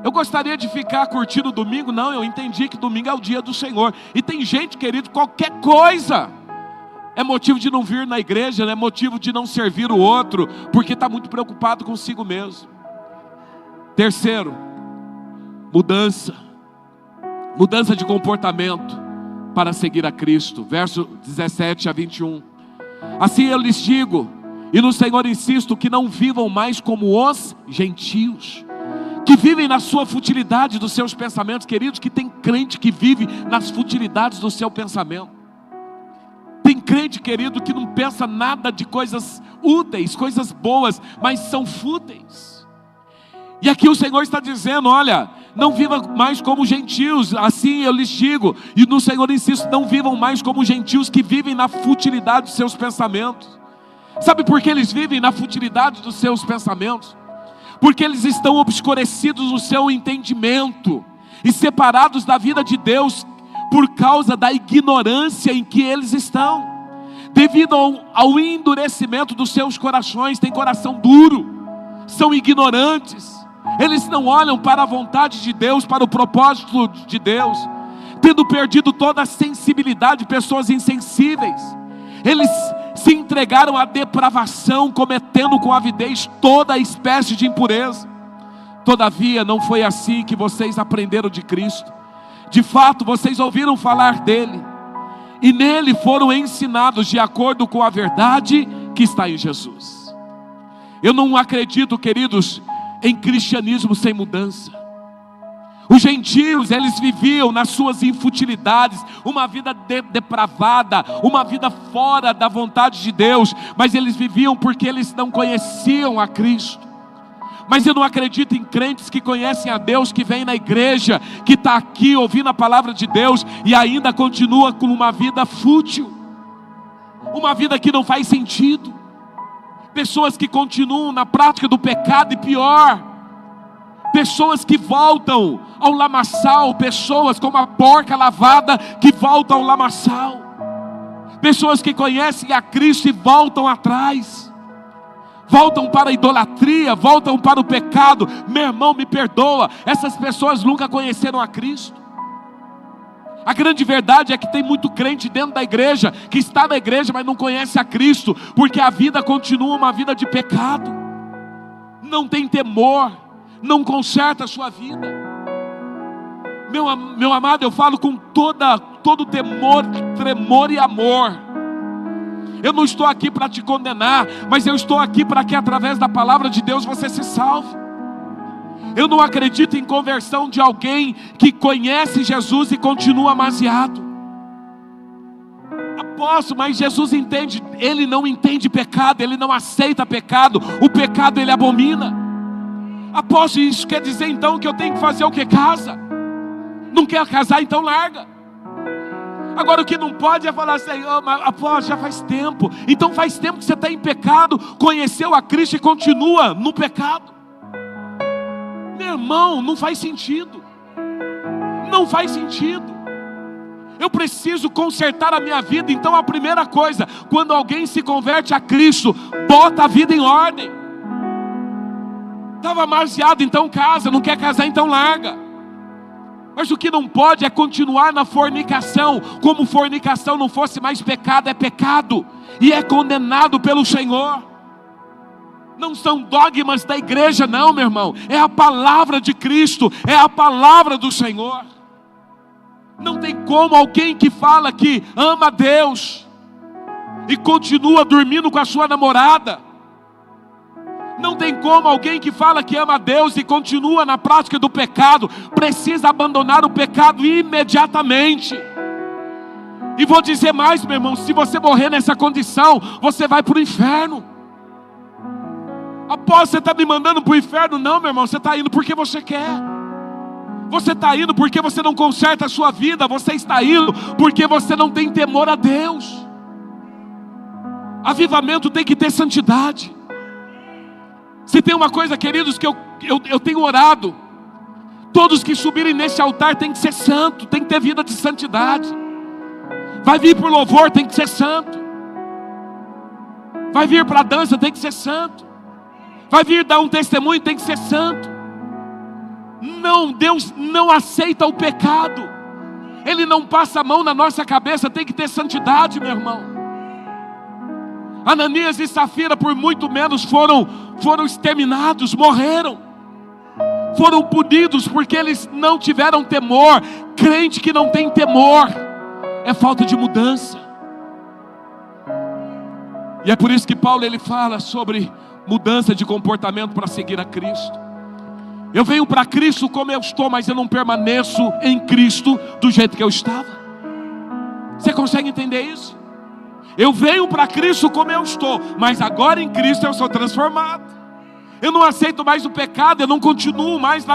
Eu gostaria de ficar curtindo o domingo, não, eu entendi que domingo é o dia do Senhor. E tem gente, querido, qualquer coisa é motivo de não vir na igreja, é motivo de não servir o outro, porque está muito preocupado consigo mesmo. Terceiro, mudança de comportamento para seguir a Cristo. Verso 17 a 21. Assim eu lhes digo, e no Senhor insisto, que não vivam mais como os gentios, que vivem na sua futilidade dos seus pensamentos. Queridos, que tem crente que vive nas futilidades do seu pensamento. Tem crente, querido, que não pensa nada de coisas úteis, coisas boas, mas são fúteis. E aqui o Senhor está dizendo, olha, não vivam mais como gentios, assim eu lhes digo, e no Senhor insisto, não vivam mais como gentios que vivem na futilidade dos seus pensamentos. Sabe por que eles vivem na futilidade dos seus pensamentos? Porque eles estão obscurecidos no seu entendimento e separados da vida de Deus por causa da ignorância em que eles estão, devido ao endurecimento dos seus corações. Tem coração duro, são ignorantes. Eles não olham para a vontade de Deus, para o propósito de Deus, tendo perdido toda a sensibilidade, pessoas insensíveis. Eles se entregaram à depravação, cometendo com avidez toda a espécie de impureza. Todavia não foi assim que vocês aprenderam de Cristo. De fato, vocês ouviram falar dele, e nele foram ensinados de acordo com a verdade que está em Jesus. Eu não acredito, queridos, em cristianismo sem mudança. Os gentios, eles viviam nas suas infutilidades, uma vida depravada, uma vida fora da vontade de Deus, mas eles viviam porque eles não conheciam a Cristo. Mas eu não acredito em crentes que conhecem a Deus, que vem na igreja, que está aqui ouvindo a palavra de Deus e ainda continua com uma vida fútil, uma vida que não faz sentido. Pessoas que continuam na prática do pecado e pior, pessoas que voltam ao lamaçal, pessoas como a porca lavada que voltam ao lamaçal, pessoas que conhecem a Cristo e voltam atrás. voltam para a idolatria, voltam para o pecado. Meu irmão, me perdoa, essas pessoas nunca conheceram a Cristo. A grande verdade é que tem muito crente dentro da igreja, que está na igreja, mas não conhece a Cristo, porque a vida continua uma vida de pecado, não tem temor, não conserta a sua vida. Meu amado, eu falo com todo temor, tremor e amor. Eu não estou aqui para te condenar, mas eu estou aqui para que através da palavra de Deus você se salve. Eu não acredito em conversão de alguém que conhece Jesus e continua amaziado. Apóstolo, mas Jesus entende. Ele não entende pecado, ele não aceita pecado. O pecado ele abomina. Apóstolo, isso quer dizer então que eu tenho que fazer o que? Casa? Não quer casar, então larga. Agora o que não pode é falar assim: apóstolo, já faz tempo. Então faz tempo que você está em pecado, conheceu a Cristo e continua no pecado. Meu irmão, não faz sentido. Não faz sentido. Eu preciso consertar a minha vida. Então a primeira coisa, quando alguém se converte a Cristo, bota a vida em ordem. Estava amaziado, então casa. Não quer casar, então larga. Mas o que não pode é continuar na fornicação. Como fornicação não fosse mais pecado, é pecado. E é condenado pelo Senhor. Não são dogmas da igreja não, meu irmão. É a palavra de Cristo, é a palavra do Senhor. Não tem como alguém que fala que ama a Deus e continua dormindo com a sua namorada. Não tem como alguém que fala que ama a Deus e continua na prática do pecado. Precisa abandonar o pecado imediatamente. E vou dizer mais, meu irmão, se você morrer nessa condição, você vai para o inferno. Após você está me mandando para o inferno? Não, meu irmão, você está indo porque você quer. Você está indo porque você não conserta a sua vida. Você está indo porque você não tem temor a Deus. Avivamento tem que ter santidade. Se tem uma coisa, queridos, que eu tenho orado, todos que subirem nesse altar tem que ser santo, tem que ter vida de santidade. Vai vir para o louvor, tem que ser santo. Vai vir para a dança, tem que ser santo. Vai vir dar um testemunho, tem que ser santo. Não, Deus não aceita o pecado. Ele não passa a mão na nossa cabeça, tem que ter santidade, meu irmão. Ananias e Safira por muito menos foram exterminados, morreram. Foram punidos porque eles não tiveram temor. Crente que não tem temor é falta de mudança. E é por isso que Paulo ele fala sobre mudança de comportamento para seguir a Cristo. Eu venho para Cristo como eu estou, mas eu não permaneço em Cristo do jeito que eu estava. Você consegue entender isso? Eu venho para Cristo como eu estou, mas agora em Cristo eu sou transformado. Eu não aceito mais o pecado, eu não continuo mais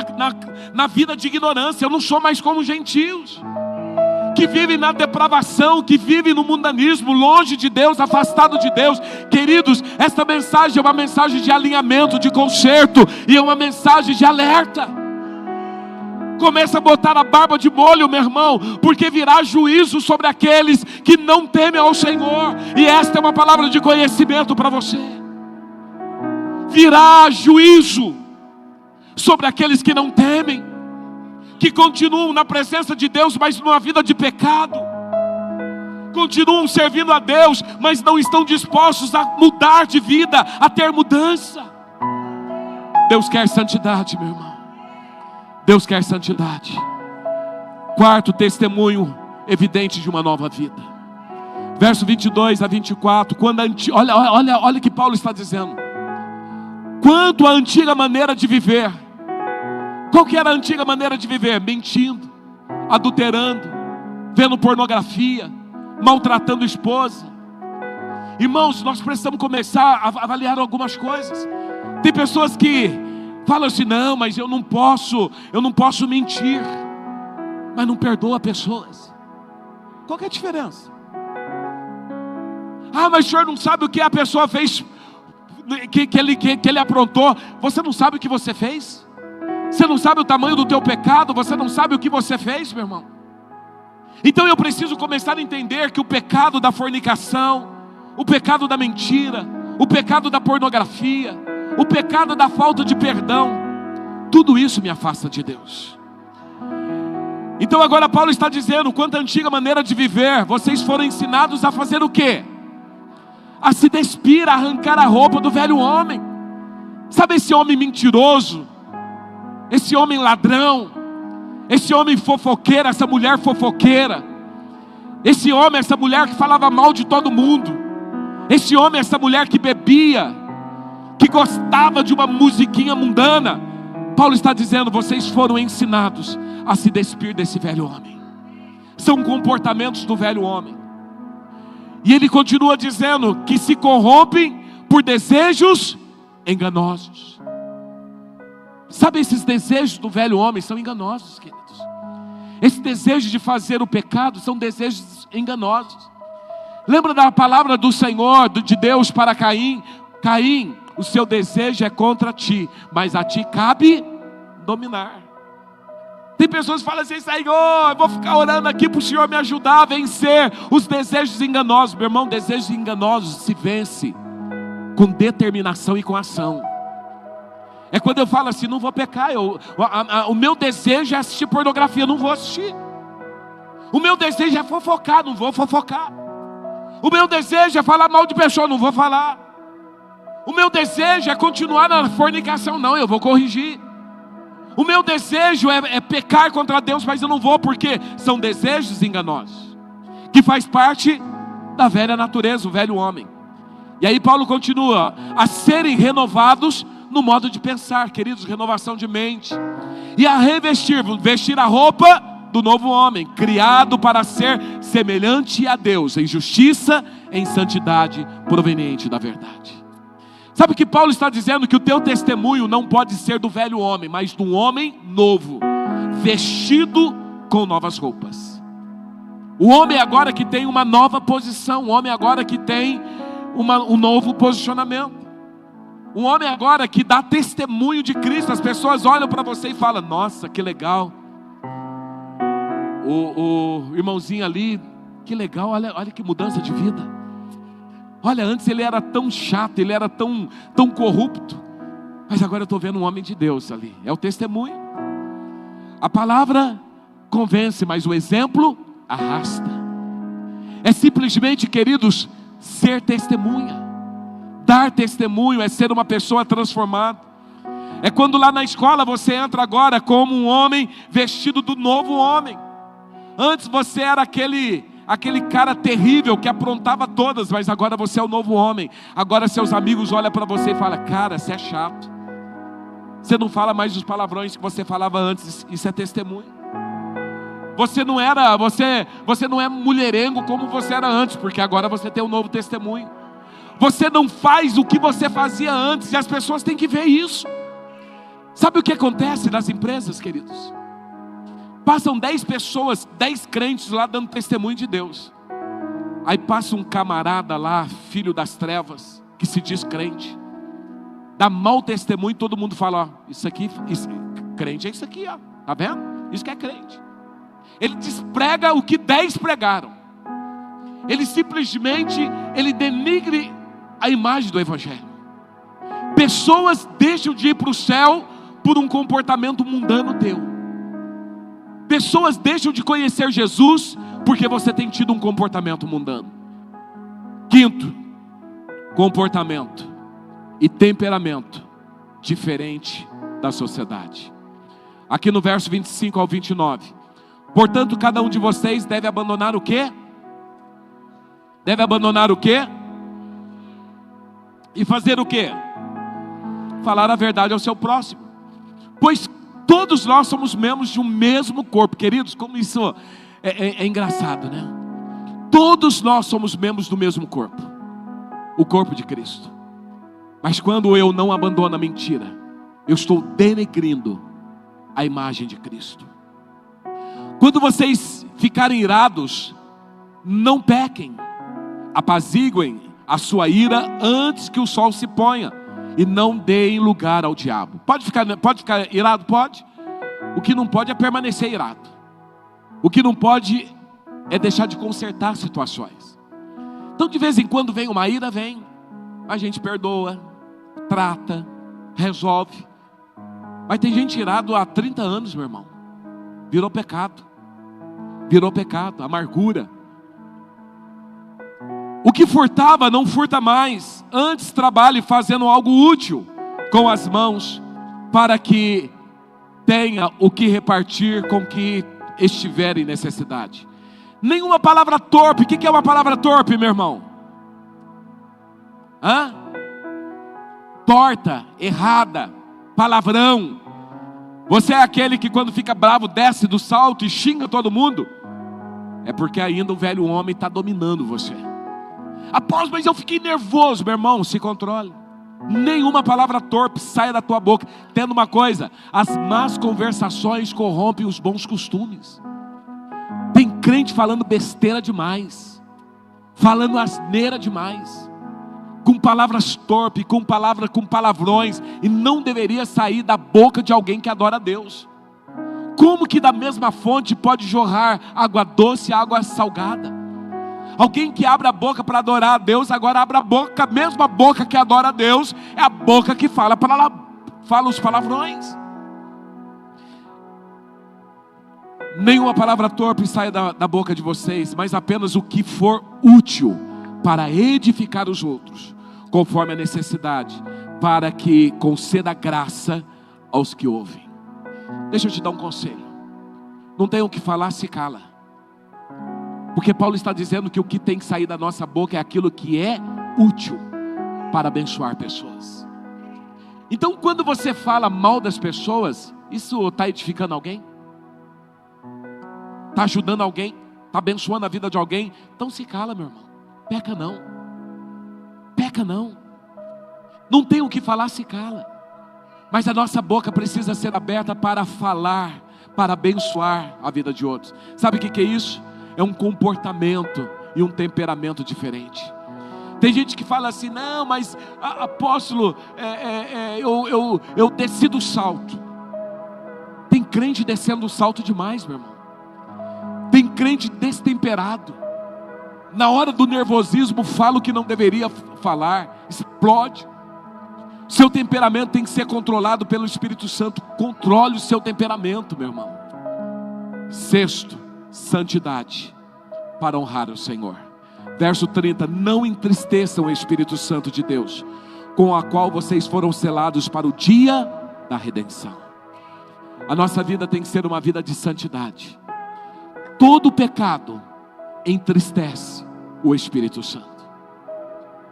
na vida de ignorância. Eu não sou mais como os gentios que vivem na depravação, que vivem no mundanismo, longe de Deus, afastado de Deus. Queridos, esta mensagem é uma mensagem de alinhamento, de conserto, e é uma mensagem de alerta. Começa a botar a barba de molho, meu irmão, porque virá juízo sobre aqueles que não temem ao Senhor. E esta é uma palavra de conhecimento para você. Virá juízo sobre aqueles que não temem, que continuam na presença de Deus, mas numa vida de pecado. Continuam servindo a Deus, mas não estão dispostos a mudar de vida, a ter mudança. Deus quer santidade, meu irmão. Deus quer santidade. Quarto testemunho evidente de uma nova vida. Verso 22 a 24. Olha o que Paulo está dizendo. Quanto à antiga maneira de viver. Qual que era a antiga maneira de viver? Mentindo, adulterando, vendo pornografia, maltratando a esposa. Irmãos, nós precisamos começar a avaliar algumas coisas. Tem pessoas que falam assim: não, mas eu não posso mentir. Mas não perdoa pessoas. Qual que é a diferença? Ah, mas o senhor não sabe o que a pessoa fez, que ele aprontou. Você não sabe o que você fez? Você não sabe o tamanho do teu pecado? Você não sabe o que você fez, meu irmão? Então eu preciso começar a entender que o pecado da fornicação, o pecado da mentira, o pecado da pornografia, o pecado da falta de perdão, tudo isso me afasta de Deus. Então agora Paulo está dizendo, quanto à antiga maneira de viver, vocês foram ensinados a fazer o quê? A se despir, a arrancar a roupa do velho homem. Sabe esse homem mentiroso, esse homem ladrão, esse homem fofoqueiro, essa mulher fofoqueira, esse homem, essa mulher que falava mal de todo mundo, esse homem, essa mulher que bebia, que gostava de uma musiquinha mundana. Paulo está dizendo, vocês foram ensinados a se despir desse velho homem. São comportamentos do velho homem. E ele continua dizendo que se corrompem por desejos enganosos. Sabe, esses desejos do velho homem são enganosos, queridos. Esse desejo de fazer o pecado são desejos enganosos. Lembra da palavra do Senhor, de Deus para Caim? Caim, o seu desejo é contra ti, mas a ti cabe dominar. Tem pessoas que falam assim, Senhor, eu vou ficar orando aqui para o Senhor me ajudar a vencer os desejos enganosos. Meu irmão, desejos enganosos se vence com determinação e com ação. É quando eu falo assim, não vou pecar, o meu desejo é assistir pornografia, não vou assistir. O meu desejo é fofocar, não vou fofocar. O meu desejo é falar mal de pessoa, não vou falar. O meu desejo é continuar na fornicação, não, eu vou corrigir. O meu desejo é pecar contra Deus, mas eu não vou, porque são desejos enganosos, que faz parte da velha natureza, o velho homem. E aí Paulo continua, a serem renovados no modo de pensar, queridos, renovação de mente, e a vestir a roupa do novo homem, criado para ser semelhante a Deus, em justiça, em santidade, proveniente da verdade. Sabe o que Paulo está dizendo? Que o teu testemunho não pode ser do velho homem, mas de um homem novo, vestido com novas roupas. O homem agora que tem uma nova posição, o homem agora que tem um novo posicionamento. Um homem agora que dá testemunho de Cristo. As pessoas olham para você e falam, nossa, que legal. O irmãozinho ali, que legal, olha que mudança de vida. Olha, antes ele era tão chato, ele era tão corrupto, mas agora eu estou vendo um homem de Deus ali. É o testemunho. A palavra convence, mas o exemplo arrasta. É simplesmente, queridos, ser testemunha. Dar testemunho é ser uma pessoa transformada. É quando lá na escola você entra agora como um homem vestido do novo homem. Antes você era aquele cara terrível que aprontava todas, mas agora você é o novo homem. Agora seus amigos olham para você e falam, cara, você é chato. Você não fala mais os palavrões que você falava antes. Isso é testemunho. Você não é mulherengo como você era antes, porque agora você tem um novo testemunho. Você não faz o que você fazia antes, e as pessoas têm que ver isso. Sabe o que acontece nas empresas, queridos? Passam 10 pessoas, 10 crentes lá dando testemunho de Deus. Aí passa um camarada lá, filho das trevas, que se diz crente, dá mau testemunho, todo mundo fala, ó, crente é isso aqui, ó, tá vendo? Isso que é crente. Ele desprega o que 10 pregaram. Ele simplesmente, denigre a imagem do evangelho. Pessoas deixam de ir para o céu por um comportamento mundano teu. Pessoas deixam de conhecer Jesus porque você tem tido um comportamento mundano. Quinto, comportamento e temperamento diferente da sociedade. Aqui no verso 25 ao 29. Portanto, cada um de vocês deve abandonar o quê? Deve abandonar o quê? E fazer o quê? Falar a verdade ao seu próximo. Pois todos nós somos membros de um mesmo corpo. Queridos, como isso é engraçado, né? Todos nós somos membros do mesmo corpo. O corpo de Cristo. Mas quando eu não abandono a mentira, eu estou denegrindo a imagem de Cristo. Quando vocês ficarem irados, não pequem. Apaziguem a sua ira antes que o sol se ponha. E não deem lugar ao diabo. Pode ficar irado? Pode. O que não pode é permanecer irado. O que não pode é deixar de consertar situações. Então de vez em quando vem uma ira, vem. A gente perdoa, trata, resolve. Mas tem gente irado há 30 anos, meu irmão. Virou pecado. Virou pecado, amargura. O que furtava não furta mais. Antes trabalhe fazendo algo útil com as mãos, para que tenha o que repartir com que estiver em necessidade. Nenhuma palavra torpe. O que é uma palavra torpe, meu irmão? Torta, errada, palavrão. Você é aquele que quando fica bravo desce do salto e xinga todo mundo? É porque ainda o velho homem está dominando você. Apóstolo, mas eu fiquei nervoso. Meu irmão, se controle. Nenhuma palavra torpe saia da tua boca. Tendo uma coisa: as más conversações corrompem os bons costumes. Tem crente falando besteira demais, falando asneira demais, com palavras torpes, com palavrões, e não deveria sair da boca de alguém que adora a Deus. Como que da mesma fonte pode jorrar água doce e água salgada? Alguém que abre a boca para adorar a Deus, agora abre a boca, a mesma boca que adora a Deus, é a boca que fala os palavrões. Nenhuma palavra torpe saia da boca de vocês, mas apenas o que for útil para edificar os outros, conforme a necessidade, para que conceda graça aos que ouvem. Deixa eu te dar um conselho. Não tem o que falar, se cala. Porque Paulo está dizendo que o que tem que sair da nossa boca é aquilo que é útil para abençoar pessoas. Então, quando você fala mal das pessoas, isso está edificando alguém? Está ajudando alguém? Está abençoando a vida de alguém? Então se cala, meu irmão. Peca não. Peca não. Não tem o que falar, se cala. Mas a nossa boca precisa ser aberta para falar, para abençoar a vida de outros. Sabe o que é isso? É um comportamento e um temperamento diferente. Tem gente que fala assim: não, mas apóstolo, eu desci do salto. Tem crente descendo do salto demais, meu irmão. Tem crente destemperado. Na hora do nervosismo fala o que não deveria falar, explode. Seu temperamento tem que ser controlado pelo Espírito Santo. Controle o seu temperamento, meu irmão. Sexto, santidade, para honrar o Senhor. Verso 30, não entristeçam o Espírito Santo de Deus, com a qual vocês foram selados para o dia da redenção. A nossa vida tem que ser uma vida de santidade. Todo pecado entristece o Espírito Santo.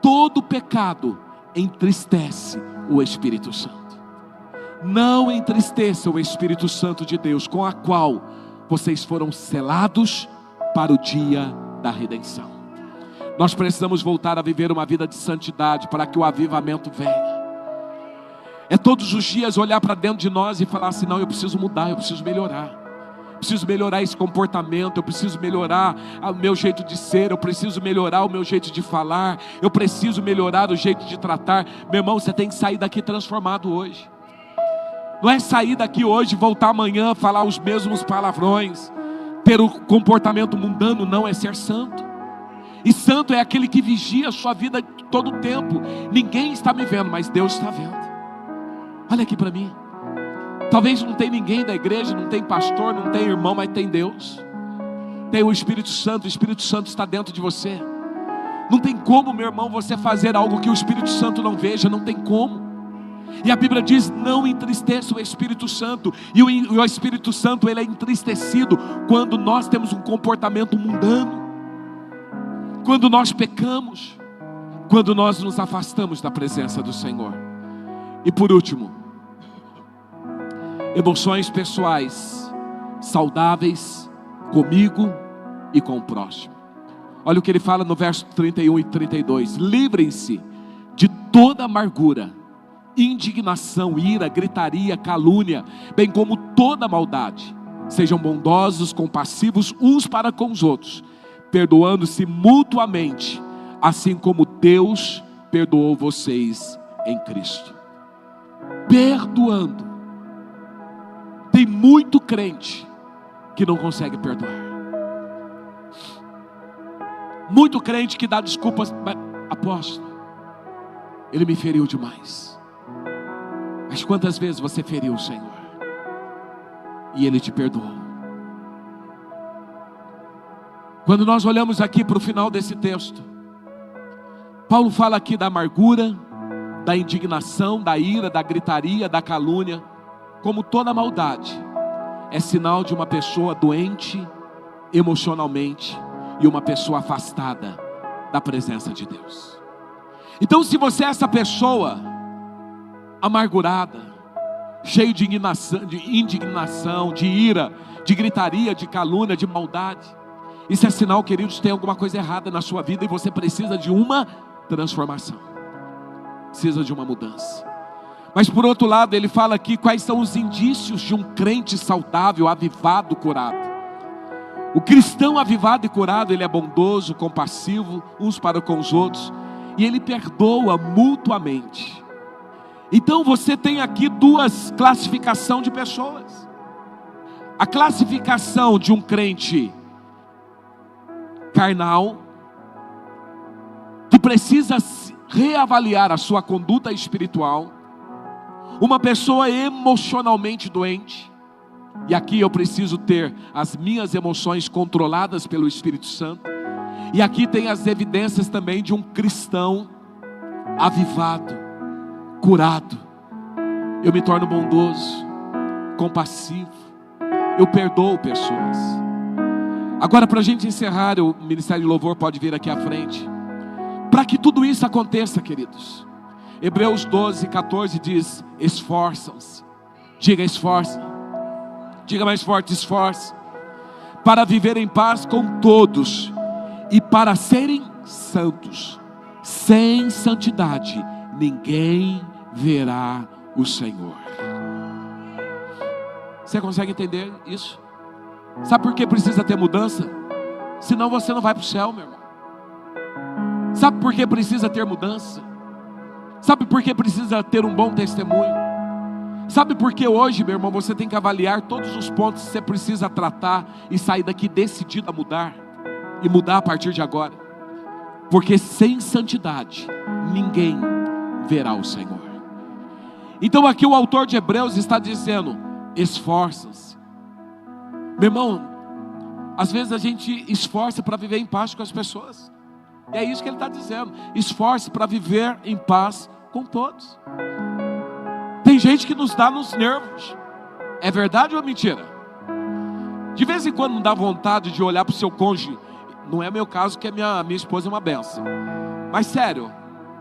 Todo pecado entristece o Espírito Santo. Não entristeçam o Espírito Santo de Deus, com a qual vocês foram selados para o dia da redenção. Nós precisamos voltar a viver uma vida de santidade para que o avivamento venha. É todos os dias olhar para dentro de nós e falar assim: não, eu preciso mudar, eu preciso melhorar. Preciso melhorar esse comportamento, eu preciso melhorar o meu jeito de ser, eu preciso melhorar o meu jeito de falar, eu preciso melhorar o jeito de tratar. Meu irmão, você tem que sair daqui transformado hoje. Não é sair daqui hoje e voltar amanhã a falar os mesmos palavrões, ter o comportamento mundano. Não, é ser santo. E santo é aquele que vigia a sua vida todo o tempo. Ninguém está me vendo, mas Deus está vendo. Olha aqui para mim. Talvez não tem ninguém da igreja, não tem pastor, não tem irmão, mas tem Deus. Tem o Espírito Santo. O Espírito Santo está dentro de você. Não tem como, meu irmão, você fazer algo que o Espírito Santo não veja. Não tem como. E a Bíblia diz: não entristeça o Espírito Santo. E o Espírito Santo, ele é entristecido quando nós temos um comportamento mundano, quando nós pecamos, quando nós nos afastamos da presença do Senhor. E por último, emoções pessoais saudáveis comigo e com o próximo. Olha o que ele fala no verso 31 e 32. Livrem-se de toda amargura, indignação, ira, gritaria, calúnia, bem como toda maldade. Sejam bondosos, compassivos uns para com os outros, perdoando-se mutuamente, assim como Deus perdoou vocês em Cristo. Perdoando. Tem muito crente que não consegue perdoar. Muito crente que dá desculpas. Apóstolo, ele me feriu demais. Mas quantas vezes você feriu o Senhor e Ele te perdoou? Quando nós olhamos aqui para o final desse texto, Paulo fala aqui da amargura, da indignação, da ira, da gritaria, da calúnia. Como toda maldade é sinal de uma pessoa doente emocionalmente e uma pessoa afastada da presença de Deus. Então, se você é essa pessoa amargurada, cheio de indignação, de ira, de gritaria, de calúnia, de maldade, isso é sinal, queridos, que tem alguma coisa errada na sua vida e você precisa de uma transformação, precisa de uma mudança. Mas por outro lado, ele fala aqui quais são os indícios de um crente saudável, avivado, curado. O cristão avivado e curado, ele é bondoso, compassivo, uns para com os outros, e ele perdoa mutuamente. Então você tem aqui duas classificações de pessoas. A classificação de um crente carnal, que precisa reavaliar a sua conduta espiritual. Uma pessoa emocionalmente doente, e aqui eu preciso ter as minhas emoções controladas pelo Espírito Santo. E aqui tem as evidências também de um cristão avivado, curado. Eu me torno bondoso, compassivo, eu perdoo pessoas. Agora, para a gente encerrar, o Ministério de Louvor pode vir aqui à frente. Para que tudo isso aconteça, queridos, Hebreus 12, 14 diz: esforçam-se. Diga esforça. Diga mais forte, esforce. Para viver em paz com todos e para serem santos. Sem santidade ninguém verá o Senhor. Você consegue entender isso? Sabe por que precisa ter mudança? Senão você não vai para o céu, meu irmão. Sabe por que precisa ter mudança? Sabe por que precisa ter um bom testemunho? Sabe por que hoje, meu irmão, você tem que avaliar todos os pontos que você precisa tratar e sair daqui decidido a mudar? E mudar a partir de agora? Porque sem santidade ninguém verá o Senhor. Então aqui o autor de Hebreus está dizendo: esforça-se. Meu irmão, às vezes a gente esforça para viver em paz com as pessoas. E é isso que ele está dizendo: esforce para viver em paz com todos. Tem gente que nos dá nos nervos. É verdade ou mentira? De vez em quando não dá vontade de olhar para o seu cônjuge. Não é meu caso, que a minha esposa é uma benção. Mas sério,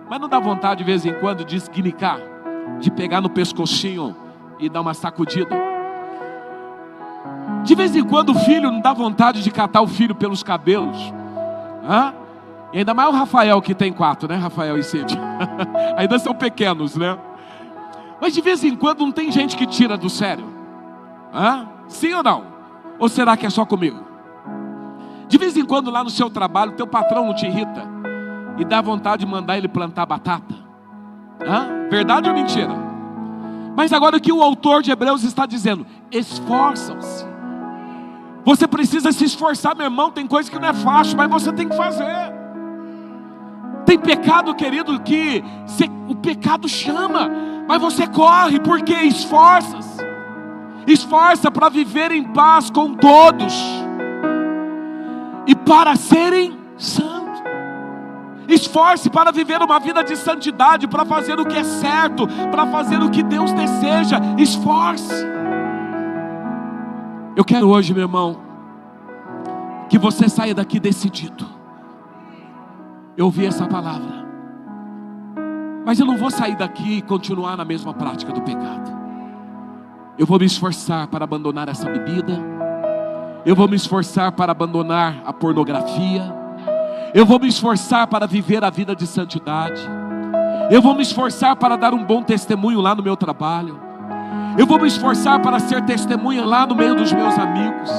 mas não dá vontade de vez em quando de esguinicar, de pegar no pescocinho e dar uma sacudida? De vez em quando o filho não dá vontade de catar o filho pelos cabelos? Hã? E ainda mais o Rafael, que tem 4, né? Rafael e Cid. Ainda são pequenos, né? Mas de vez em quando não tem gente que tira do sério? Hã? Sim ou não? Ou será que é só comigo? De vez em quando lá no seu trabalho, teu patrão não te irrita e dá vontade de mandar ele plantar batata? Hã? Verdade ou mentira? Mas agora o que o autor de Hebreus está dizendo: esforçam-se. Você precisa se esforçar, meu irmão. Tem coisa que não é fácil, mas você tem que fazer. Tem pecado, querido, que o pecado chama, mas você corre, porque esforça-se. Esforça para viver em paz com todos e para serem santos. Esforce para viver uma vida de santidade, para fazer o que é certo, para fazer o que Deus deseja. Esforce. Eu quero hoje, meu irmão, que você saia daqui decidido. Eu ouvi essa palavra, mas eu não vou sair daqui e continuar na mesma prática do pecado. Eu vou me esforçar para abandonar essa bebida. Eu vou me esforçar para abandonar a pornografia. Eu vou me esforçar para viver a vida de santidade. Eu vou me esforçar para dar um bom testemunho lá no meu trabalho. Eu vou me esforçar para ser testemunha lá no meio dos meus amigos.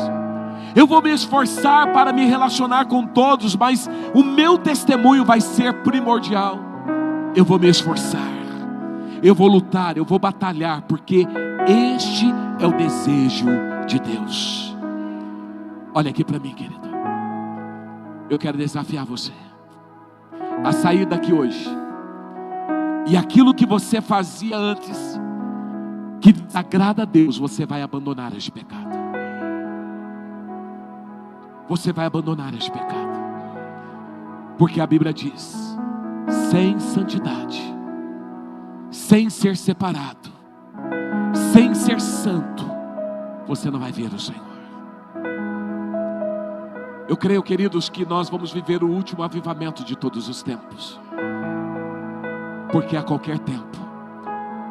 Eu vou me esforçar para me relacionar com todos, mas o meu testemunho vai ser primordial. Eu vou me esforçar, eu vou lutar, eu vou batalhar, porque este é o desejo de Deus. Olha aqui para mim, querido. Eu quero desafiar você a sair daqui hoje E aquilo que você fazia antes, que desagrada a Deus, você vai abandonar esse pecado. Você vai abandonar esse pecado. Porque a Bíblia diz: sem santidade, sem ser separado, sem ser santo, você não vai ver o Senhor. Eu creio, queridos, que nós vamos viver o último avivamento de todos os tempos. Porque a qualquer tempo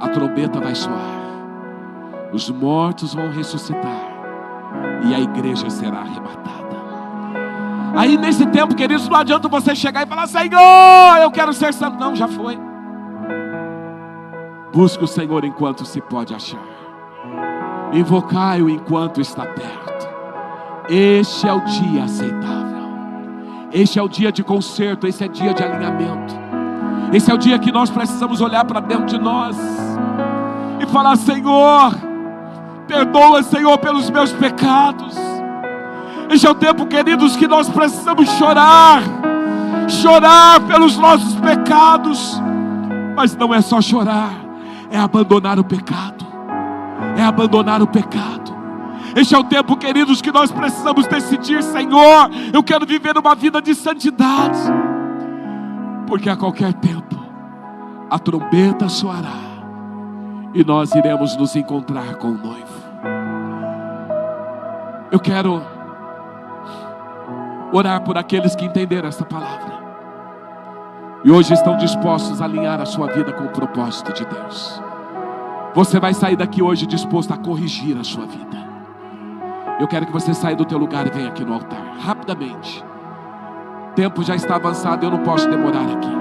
a trombeta vai soar, os mortos vão ressuscitar e a igreja será arrebatada. Aí nesse tempo, queridos, não adianta você chegar e falar: Senhor, eu quero ser santo. Não, já foi. Busque o Senhor enquanto se pode achar, invocai-o enquanto está perto. Este é o dia aceitável, este é o dia de conserto, esse é o dia de alinhamento, esse é o dia que nós precisamos olhar para dentro de nós e falar: Senhor, perdoa, Senhor, pelos meus pecados. Este é o tempo, queridos, que nós precisamos chorar pelos nossos pecados. Mas não é só chorar, é abandonar o pecado, é abandonar o pecado. Este é o tempo, queridos, que nós precisamos decidir: Senhor, eu quero viver uma vida de santidade. Porque a qualquer tempo a trombeta soará e nós iremos nos encontrar com o noivo. Eu quero orar por aqueles que entenderam essa palavra e hoje estão dispostos a alinhar a sua vida com o propósito de Deus. Você vai sair daqui hoje disposto a corrigir a sua vida. Eu quero que você saia do teu lugar e venha aqui no altar, rapidamente. O tempo já está avançado, eu não posso demorar aqui.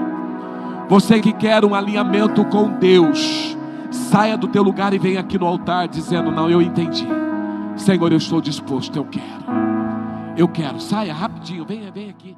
Você que quer um alinhamento com Deus, saia do teu lugar e venha aqui no altar dizendo: não, eu entendi, Senhor, eu estou disposto, eu quero. Saia rapidinho, venha aqui.